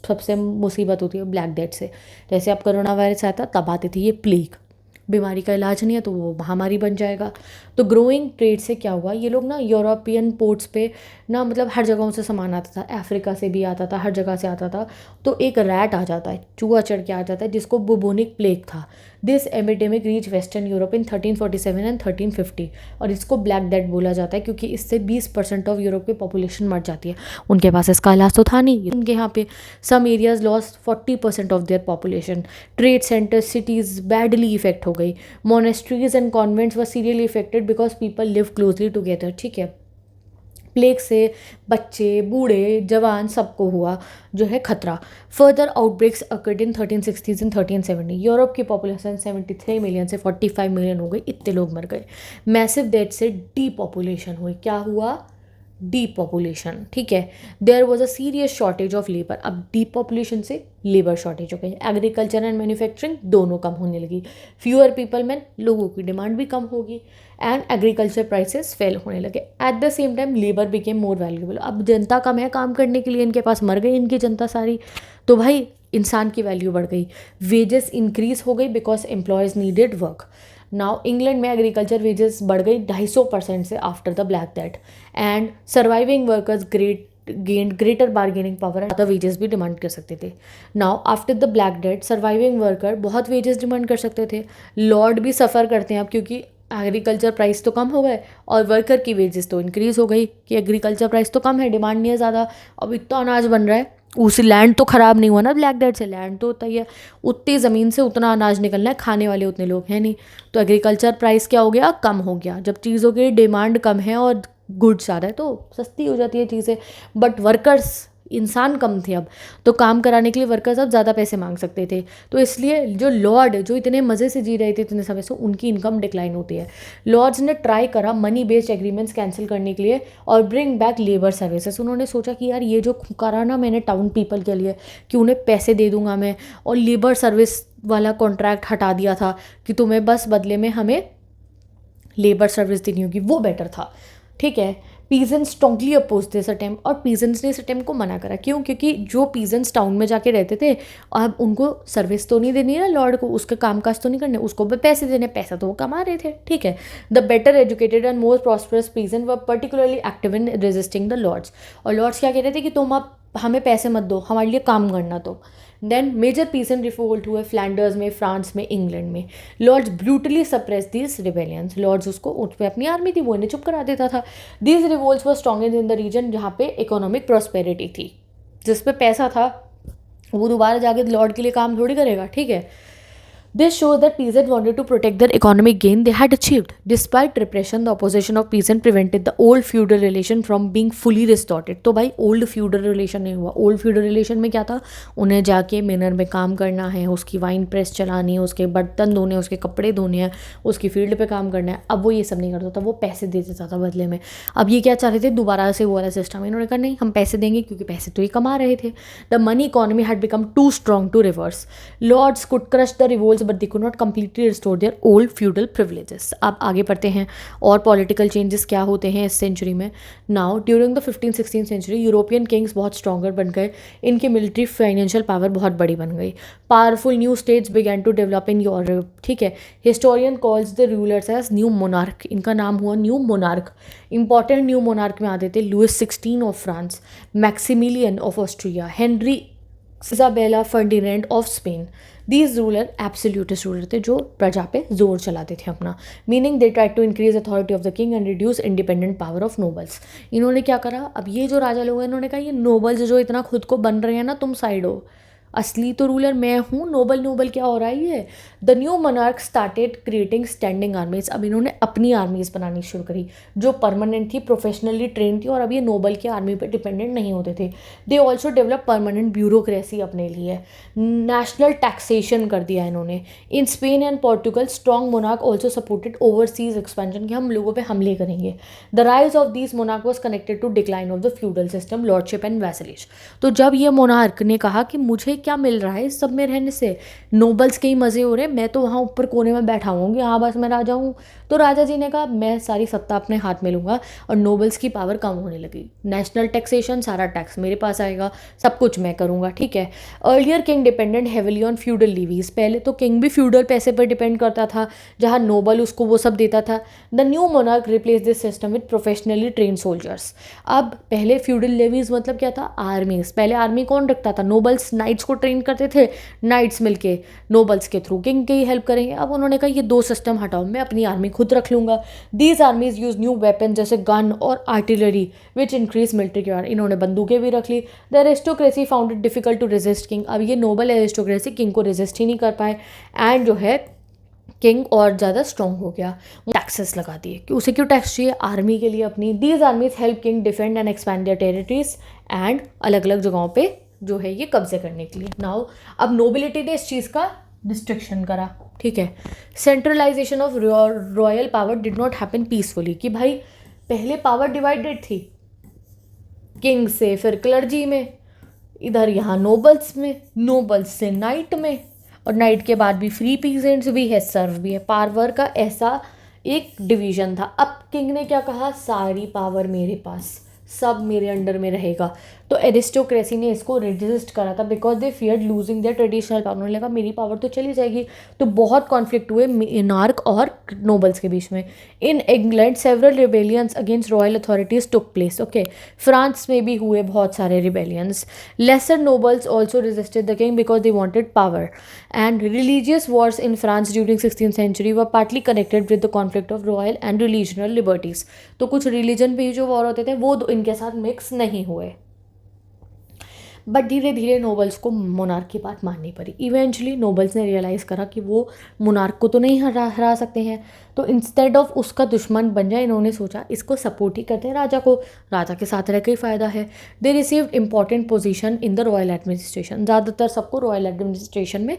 सबसे मुसीबत होती है ब्लैक डेथ से। जैसे अब कोरोना वायरस आया था तब आती थी ये प्लेग, बीमारी का इलाज नहीं है तो वो महामारी बन जाएगा। तो ग्रोइंग ट्रेड से क्या हुआ, ये लोग ना यूरोपियन पोर्ट्स पे ना मतलब हर जगहों से सामान आता था, अफ्रीका से भी आता था, हर जगह से आता था। तो एक रैट आ जाता है, चूहा चढ़ के आ जाता है, जिसको बुबोनिक प्लेग था। This epidemic reach western Europe in 1347 and 1350, और इसको ब्लैक डेथ बोला जाता है क्योंकि इससे 20% ऑफ यूरोप की पॉपुलेशन मर जाती है। उनके पास इसका इलाज तो था नहीं, उनके यहाँ पे some areas lost 40% of their population. Trade centres, cities badly affect हो गई। Monasteries and convents were seriously affected because people live closely together, ठीक है। प्लेग से बच्चे, बूढ़े, जवान सबको हुआ जो है खतरा। Further outbreaks occurred in 1360s and 1370। Europe की पॉपुलेशन 73 मिलियन से 45 मिलियन हो गई, इतने लोग मर गए। मैसिव डेथ से डीपॉपुलेशन हुई। क्या हुआ, डीपॉपुलेशन, ठीक है। There was a serious shortage of labour, अब डीपॉपुलेशन से लेबर शॉर्टेज हो गई। एग्रीकल्चर एंड मैन्युफैक्चरिंग दोनों कम होने लगी। फ्यूअर पीपल में लोगों की डिमांड भी कम होगी एंड एग्रीकल्चर प्राइसेस फेल होने लगे। At the same time labour became more valuable, अब जनता कम है काम करने के लिए, इनके पास मर गई इनकी जनता सारी, तो भाई इंसान की वैल्यू बढ़ गई। वेजेस इंक्रीज हो गई because employees needed work. Now England में एग्रीकल्चर वेजेस बढ़ गई 250% से after the black death, and surviving workers gained greater bargaining power, ज़्यादा वेजेस भी डिमांड कर सकते थे। Now after the black death surviving worker बहुत वेजेस डिमांड कर सकते थे। लॉर्ड भी सफ़र करते हैं अब, क्योंकि एग्रीकल्चर प्राइस तो कम हो गए और वर्कर की वेजेस तो इंक्रीज़ हो गई कि एग्रीकल्चर प्राइस तो कम है, डिमांड नहीं है ज़्यादा, अब इतना अनाज बन रहा है। उस लैंड तो ख़राब नहीं हुआ ना ब्लैक डेथ से, लैंड तो होता ही है, उतनी ज़मीन से उतना अनाज निकलना है, खाने वाले उतने लोग हैं नहीं, तो एग्रीकल्चर प्राइस क्या हो गया, कम हो गया। जब चीज़ों की डिमांड कम है और गुड्स ज़्यादा है तो सस्ती हो जाती है चीज़ें, बट वर्कर्स, इंसान कम थे अब, तो काम कराने के लिए वर्कर्स अब ज़्यादा पैसे मांग सकते थे, तो इसलिए जो लॉर्ड जो इतने मज़े से जी रहे थे इतने समय से, उनकी इनकम डिक्लाइन होती है। लॉर्ड्स ने ट्राई करा मनी बेस्ड एग्रीमेंट्स कैंसिल करने के लिए और ब्रिंग बैक लेबर सर्विसेज। उन्होंने सोचा कि यार ये जो करा ना मैंने टाउन पीपल के लिए कि उन्हें पैसे दे दूंगा मैं, और लेबर सर्विस वाला कॉन्ट्रैक्ट हटा दिया था कि तुम्हें बस बदले में हमें लेबर सर्विस देनी होगी, वो बेटर था, ठीक है। Peasants strongly oppose this attempt, और पीजेंट्स ने इस अटेम्प्ट को मना करा। क्यों? क्योंकि जो पीजेंट्स टाउन में जाके रहते थे, अब उनको सर्विस तो नहीं देनी है ना लॉर्ड को, उसके कामकाज तो नहीं करने, उसको भी पैसे देने, पैसा तो वो कमा रहे थे, ठीक है। The better educated and more prosperous peasant were particularly active in resisting the lords, और लॉर्ड्स क्या कह रहे थे कि तुम अब हमें पैसे मत दो, हमारे लिए काम करना। तो देन मेजर पीसेंट रिवोल्ट हुए फ्लैंडर्स में, फ्रांस में, इंग्लैंड में। Lords brutally suppress these rebellions, lords उसको, उस पर अपनी आर्मी थी, वो इन्हें चुप करा देता था। These revolts were strongest in the region जहाँ पे इकोनॉमिक प्रॉस्पेरिटी थी, जिस पे पैसा था वो दोबारा जाके लॉर्ड के लिए काम थोड़ी करेगा, ठीक है। This shows that peasants wanted to protect their economic gain they had achieved. Despite repression, the opposition of peasants prevented the old feudal relation from being fully restored. तो भाई old feudal relation नहीं हुआ। old feudal relation में क्या था, उन्हें जाके मेनर में काम करना है, उसकी वाइन प्रेस चलानी है, उसके बर्तन धोने, उसके कपड़े धोने हैं, उसकी फील्ड पे काम करना है। अब वो ये सब नहीं करता था, वो पैसे दे देता था बदले में। अब ये क्या चाह रहे थे, दोबारा से वो वाला सिस्टम। इन्होंने कहा नहीं, हम पैसे देंगे, क्योंकि पैसे तो ये कमा रहे थे। The money economy had become too strong to reverse. Lords could crush the revolts but they could not completely restore their old feudal privileges. आप आगे पढ़ते हैं और पॉलिटिकल चेंजेस क्या होते हैं इस सेंचुरी में। Now during the 15-16 century European kings बहुत स्ट्रॉन्गर बन गए, इनकी मिलिट्री फाइनेंशियल पावर बहुत बड़ी बन गई। Powerful new states began to develop in Europe, ठीक है। Historian calls the rulers as new monarch, इनका नाम हुआ new monarch. Important new monarch में आते थे Louis 16 of France, Maximilian of Austria, Henry Isabella Ferdinand of Spain. These ruler absolutist ruler थे जो प्रजा पे जोर चलाते थे अपना, meaning they try to increase authority of the king and reduce independent power of nobles. इन्होंने क्या करा, अब ये जो राजा लोग हैं इन्होंने कहा ये नोबल्स जो इतना खुद को बन रहे हैं ना, तुम साइड हो, असली तो रूलर मैं हूँ, नोबल नोबल क्या हो रहा है ये। The new monarch started creating standing आर्मीज, अब इन्होंने अपनी आर्मीज बनानी शुरू करी जो परमानेंट थी, प्रोफेशनली ट्रेन थी, और अब ये नोबल की आर्मी पर डिपेंडेंट नहीं होते थे। They also develop permanent bureaucracy अपने लिए, नेशनल टैक्सेशन कर दिया इन्होंने। In Spain and Portugal strong monarch also supported overseas expansion, कि हम लोगों पर हमले करेंगे। The rise of this monarch was connected to decline of the feudal system, lordship and vassalage. तो जब ये मोनार्क ने कहा कि मुझे क्या मिल रहा है इस सब में रहने से, नोबल्स के ही मजे हो रहे हैं, मैं तो वहाँ ऊपर कोने में बैठा हूँ, हाँ बस मैं राजा हूँ, तो राजा जी ने कहा मैं सारी सत्ता अपने हाथ में लूँगा, और नोबल्स की पावर कम होने लगी। नेशनल टैक्सेशन, सारा टैक्स मेरे पास आएगा, सब कुछ मैं करूँगा, ठीक है। Earlier king dependent heavily on feudal levees, पहले तो किंग भी फ्यूडल पैसे पर डिपेंड करता था, जहाँ नोबल उसको वो सब देता था। The new monarch replace this system with professionally train soldiers. अब पहले फ्यूडल लेवीज मतलब क्या था, आर्मीज। पहले आर्मी कौन रखता था, नोबल्स नाइट्स को ट्रेन करते थे, नाइट्स मिलके नोबल्स के थ्रू किंग की हेल्प करेंगे। अब उन्होंने कहा ये दो सिस्टम हटाओ, मैं अपनी आर्मी खुद रख लूँगा। These armies use new weapon जैसे गन और artillery which increase military power, इन्होंने बंदूकें भी रख ली। The aristocracy found it difficult to resist king, अब ये नोबल एरिस्टोक्रेसी किंग को रेजिस्ट ही नहीं कर पाए, एंड जो है किंग और ज़्यादा स्ट्रॉन्ग हो गया। टैक्सेस लगा दिए कि उसे क्यों टैक्स चाहिए, आर्मी के लिए अपनी। These आर्मीज help king defend and expand there territories, and अलग अलग जगहों पे जो है ये कब्जे करने के लिए। नाउ अब नोबिलिटी ने इस चीज़ का डिस्ट्रिक्शन करा, ठीक है। Centralisation of royal power did not happen peacefully, कि भाई पहले पावर डिवाइडेड थी, किंग से फिर क्लर्जी में, इधर यहाँ नोबल्स में, नोबल्स से नाइट में, और नाइट के बाद भी फ्री पीजेंट्स भी है, सर्व भी है। पावर का ऐसा एक डिवीजन था। अब किंग ने क्या कहा, सारी पावर मेरे पास, सब मेरे अंडर में रहेगा। तो एरिस्टोक्रेसी ने इसको रेजिस्ट करा था because they feared losing their traditional power. उन्होंने लगा मेरी पावर तो चली जाएगी, तो बहुत कॉन्फ्लिक्ट हुए मोनार्क और नोबल्स के बीच में। In England several rebellions against royal authorities took place. Okay, France में भी हुए बहुत सारे rebellions. Lesser nobles also resisted the king because they wanted power, and religious wars in France during 16th century were partly connected with the conflict of royal and religional liberties. तो कुछ religion पे ही जो war होते थे वो इनके साथ mix नहीं हुए, बट धीरे धीरे नोबल्स को मोनार्क की बात माननी पड़ी। इवेंचुअली नोबल्स ने रियलाइज़ करा कि वो मोनार्क को तो नहीं हरा सकते हैं, तो इंस्टेड ऑफ उसका दुश्मन बन जाए, इन्होंने सोचा इसको सपोर्ट ही करते हैं राजा को, राजा के साथ रह के ही फ़ायदा है। They received important position in the royal administration. ज़्यादातर सबको रॉयल एडमिनिस्ट्रेशन में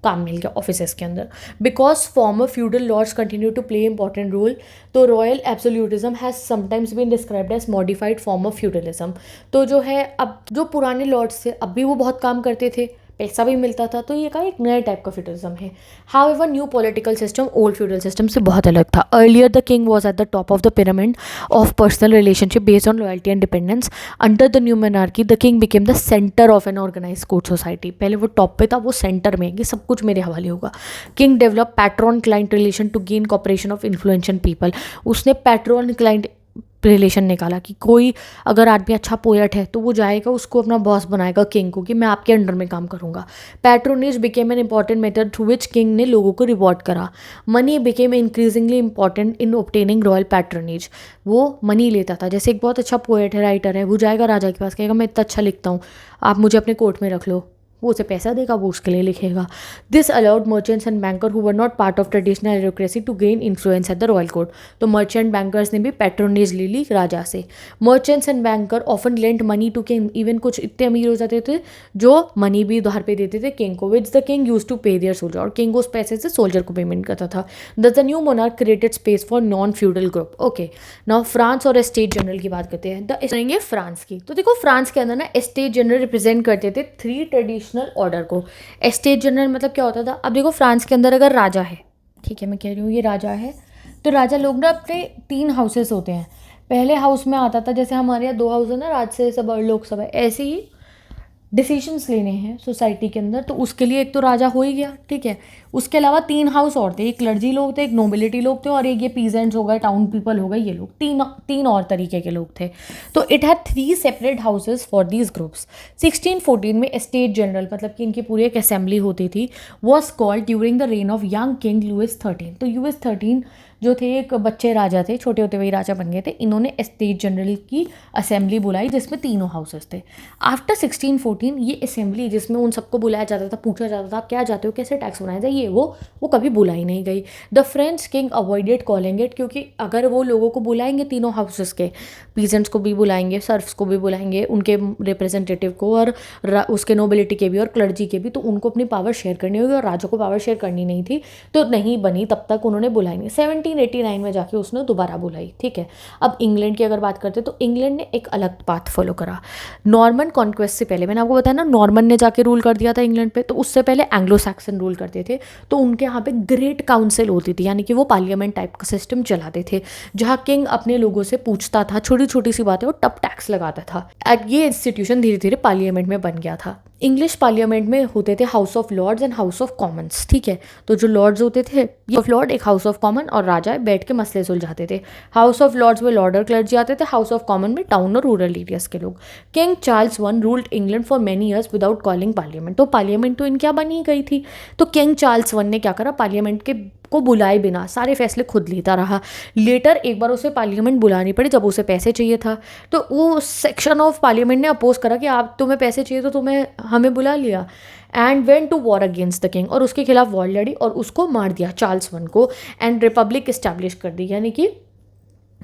काम मिल गया ऑफिसेस के अंदर। Because former feudal lords continue to play important role, तो royal absolutism has sometimes been described as modified form of feudalism. तो जो है, अब जो पुराने लॉर्ड्स थे अब भी वो बहुत काम करते थे, पैसा भी मिलता था, तो ये का एक नया टाइप का फ्यूडलिज्म है। However new political system old feudal system से बहुत अलग था। Earlier the king was at the top of the pyramid of personal relationship based on loyalty and dependence. Under the new monarchy the king became the centre of an organise court society. पहले वो top पे था, वो centre में कि सब कुछ मेरे हवाले होगा। King develop patron client relation to gain cooperation of influential people. उसने पैट्रॉन क्लाइंट रिलेशन निकाला कि कोई अगर आदमी अच्छा पोएट है तो वो जाएगा उसको अपना बॉस बनाएगा किंग को कि मैं आपके अंडर में काम करूंगा। Patronage became an important method through which king ने लोगों को रिवॉर्ड करा। Money became increasingly important in obtaining royal patronage. वो मनी लेता था, जैसे एक बहुत अच्छा पोएट है, राइटर है, वो जाएगा राजा के पास, कहेगा मैं इतना अच्छा लिखता हूँ, आप मुझे अपने कोर्ट में रख लो, वो उसे पैसा देगा, वो उसके लिए लिखेगा। This allowed merchants and banker who were not part of traditional aristocracy to gain influence at the royal court. तो मर्चेंट बैंकर्स ने भी पैट्रोनेज ले ली राजा से। Merchants and banker often lent money to king. Even कुछ इतने अमीर हो जाते थे जो मनी भी उधार पे देते थे किंग को, which the king use to pay their soldier, और किंग उस पैसे से सोल्जर को पेमेंट करता था। The new monarch created space for non feudal group. Okay, now France और एस्टेट जनरल की बात करते हैं। करेंगे फ्रांस की। तो देखो, फ्रांस के अंदर ना एस्टेट जनरल रिप्रेजेंट करते थे 3 ट्रेडिशनल ऑर्डर को। एस्टेट जनरल मतलब क्या होता था? अब देखो, फ्रांस के अंदर अगर राजा है, ठीक है, मैं कह रही हूँ ये राजा है, तो राजा लोग ना अपने 3 हाउसेस होते हैं। पहले हाउस में आता था, जैसे हमारे यहाँ 2 हाउस है ना, राज्यसभा और लोकसभा, ऐसे ही डिसीजंस लेने हैं सोसाइटी के अंदर, तो उसके लिए एक तो राजा हो ही गया, ठीक है। उसके अलावा 3 हाउस और थे, एक क्लर्जी लोग थे, एक नोबिलिटी लोग थे, और एक ये पीजेंट्स हो गए, टाउन पीपल हो गए, ये लोग तीन और तरीके के लोग थे। तो it had 3 separate houses for these groups. 1614 में एस्टेट जनरल, मतलब कि इनकी पूरी एक असेंबली होती थी, was called during the reign of young king Louis 13। तो लुइस 13 जो थे एक बच्चे राजा थे, छोटे होते हुए राजा बन गए थे। इन्होंने एस्टेट जनरल की असेंबली बुलाई जिसमें तीनों हाउसेस थे। आफ्टर 1614 ये असेंबली जिसमें उन सबको बुलाया जाता था, पूछा जाता था आप क्या चाहते हो, कैसे टैक्स बनाया जाए, ये वो कभी बुलाई नहीं गई। The French king avoided calling it, क्योंकि अगर वो लोगों को बुलाएंगे, तीनों हाउसेस के पीजेंट्स को भी बुलाएंगे, सर्फ्स को भी बुलाएंगे, उनके रिप्रेजेंटेटिव को, और उसके नोबिलिटी के भी और क्लर्जी के भी, तो उनको अपनी पावर शेयर करनी होगी, और राजा को पावर शेयर करनी नहीं थी, तो नहीं बनी, तब तक उन्होंने बुलाई नहीं। 1789 में जाके उसने दोबारा बुलाई, ठीक है। अब इंग्लैंड की अगर बात करते हैं तो इंग्लैंड ने एक अलग पाथ फॉलो करा। नॉर्मन कॉन्क्वेस्ट से पहले, मैंने आपको बताया ना, नॉर्मन ने जाके रूल कर दिया था इंग्लैंड पे, तो उससे पहले एंग्लो सैक्सन रूल करते थे। तो उनके यहाँ पे ग्रेट काउंसिल होती थी, यानी कि वो पार्लियामेंट टाइप का सिस्टम चलाते थे, जहाँ किंग अपने लोगों से पूछता था, छोटी छोटी सी बातें, वो टफ टैक्स लगाता था। ये इंस्टीट्यूशन धीरे धीरे पार्लियामेंट में बन गया था। इंग्लिश पार्लियामेंट में होते थे house of lords and house of commons, ठीक है। तो जो लॉर्ड्स होते थे, ऑफ लॉर्ड एक हाउस ऑफ कॉमन, और राजा बैठ के मसले सुलझाते थे। हाउस ऑफ लॉर्ड्स में लॉर्ड और क्लर्जी आते थे, हाउस ऑफ कॉमन में टाउन और रूरल एरियाज के लोग। King Charles I ruled England for many years without calling parliament. तो पार्लियामेंट तो इनकी बनी गई थी, तो किंग चार्ल्स I ने क्या करा, पार्लियामेंट को बुलाए बिना सारे फैसले खुद लेता रहा। लेटर एक बार उसे पार्लियामेंट बुलानी पड़ी जब उसे पैसे चाहिए था, तो वो सेक्शन ऑफ पार्लियामेंट ने अपोज करा कि आप, तुम्हें पैसे चाहिए तो हमें बुला लिया, and went to war against the king, और उसके खिलाफ वॉर लड़ी और उसको मार दिया चार्ल्स I को, एंड रिपब्लिक इस्टेब्लिश कर दी, यानी कि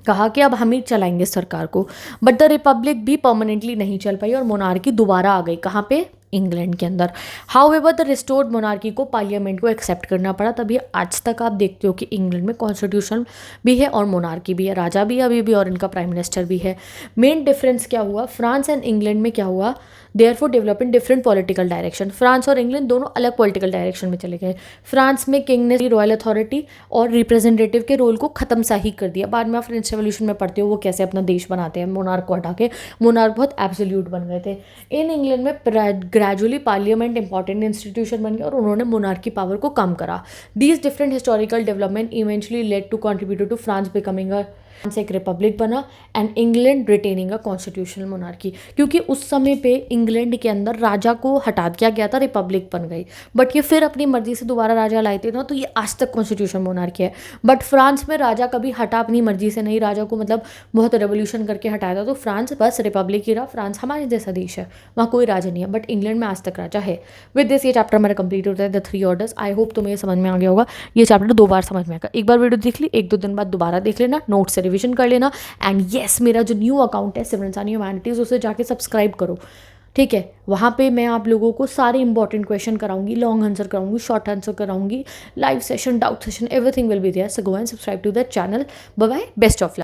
कहा कि अब हम ही चलाएंगे सरकार को। बट द रिपब्लिक भी परमानेंटली नहीं चल पाई और मोनार्की दोबारा आ गई। कहाँ पे? इंग्लैंड के अंदर। हाउएवर द रिस्टोर्ड मोनार्की को पार्लियामेंट को एक्सेप्ट करना पड़ा, तभी आज तक आप देखते हो कि इंग्लैंड में कॉन्स्टिट्यूशन भी है और मोनार्की भी है, राजा भी अभी भी और इनका प्राइम मिनिस्टर भी है। मेन डिफरेंस क्या हुआ फ्रांस एंड इंग्लैंड में? क्या हुआ, therefore develop in different political direction. France और इंग्लैंड दोनों अलग पॉलिटिकल डायरेक्शन में चले गए। फ्रांस में किंग ने रॉयल अथॉरिटी और रिप्रेजेंटेटिव के रोल को खत्म सा ही कर दिया। बाद में आप फ्रेंच रेवोल्यूशन में पढ़ते हो वो कैसे अपना देश बनाते हैं मोनार्क को हटा के, मोनार्क बहुत एब्सोल्यूट बन गए थे। इन इंग्लैंड में ग्रेजुअली पार्लियामेंट इंपॉर्टेंट इंस्टीट्यूशन बन गया और उन्होंने मोनार्की पावर को कम करा। These different historical development eventually led to contribute to France becoming France एक रिपब्लिक बना and England retaining a constitutional monarchy. क्योंकि उस समय पे इंग्लैंड के अंदर राजा को हटा दिया गया था, रिपब्लिक बन गई। बट ये फिर अपनी मर्जी से दोबारा राजा लाए थे ना, तो ये आज तक कॉन्स्टिट्यूशन मोनार्की है। बट फ्रांस में राजा कभी हटा अपनी मर्जी से नहीं, राजा को मतलब बहुत रेवोल्यूशन करके हटाया था। तो फ्रांस बस रिपब्लिक ही रहा। फ्रांस हमारे जैसा देश है, वहाँ कोई राजा नहीं है। बट इंग्लैंड में आज तक राजा है। विद दिस ये चैप्टर हमारा कंप्लीट होता है, द 3 ऑर्डर्स। आई होप तुम्हें ये समझ में आ गया होगा। ये चैप्टर 2 बार समझ में आएगा। एक बार वीडियो देख ली, 1-2 दिन बाद दोबारा देख लेना, नोट से रिविजन कर लेना। एंड येस, मेरा जो न्यू अकाउंट है सिमरन सानी ह्यूमैनिटीज़, उसे जाके सब्सक्राइब करो, ठीक है। वहाँ पे मैं आप लोगों को सारे इंपॉर्टेंट क्वेश्चन कराऊंगी, लॉन्ग आंसर कराऊंगी, शॉर्ट आंसर कराऊंगी, live session, doubt session, everything will be there. So go and subscribe to the channel. Bye bye, best of luck.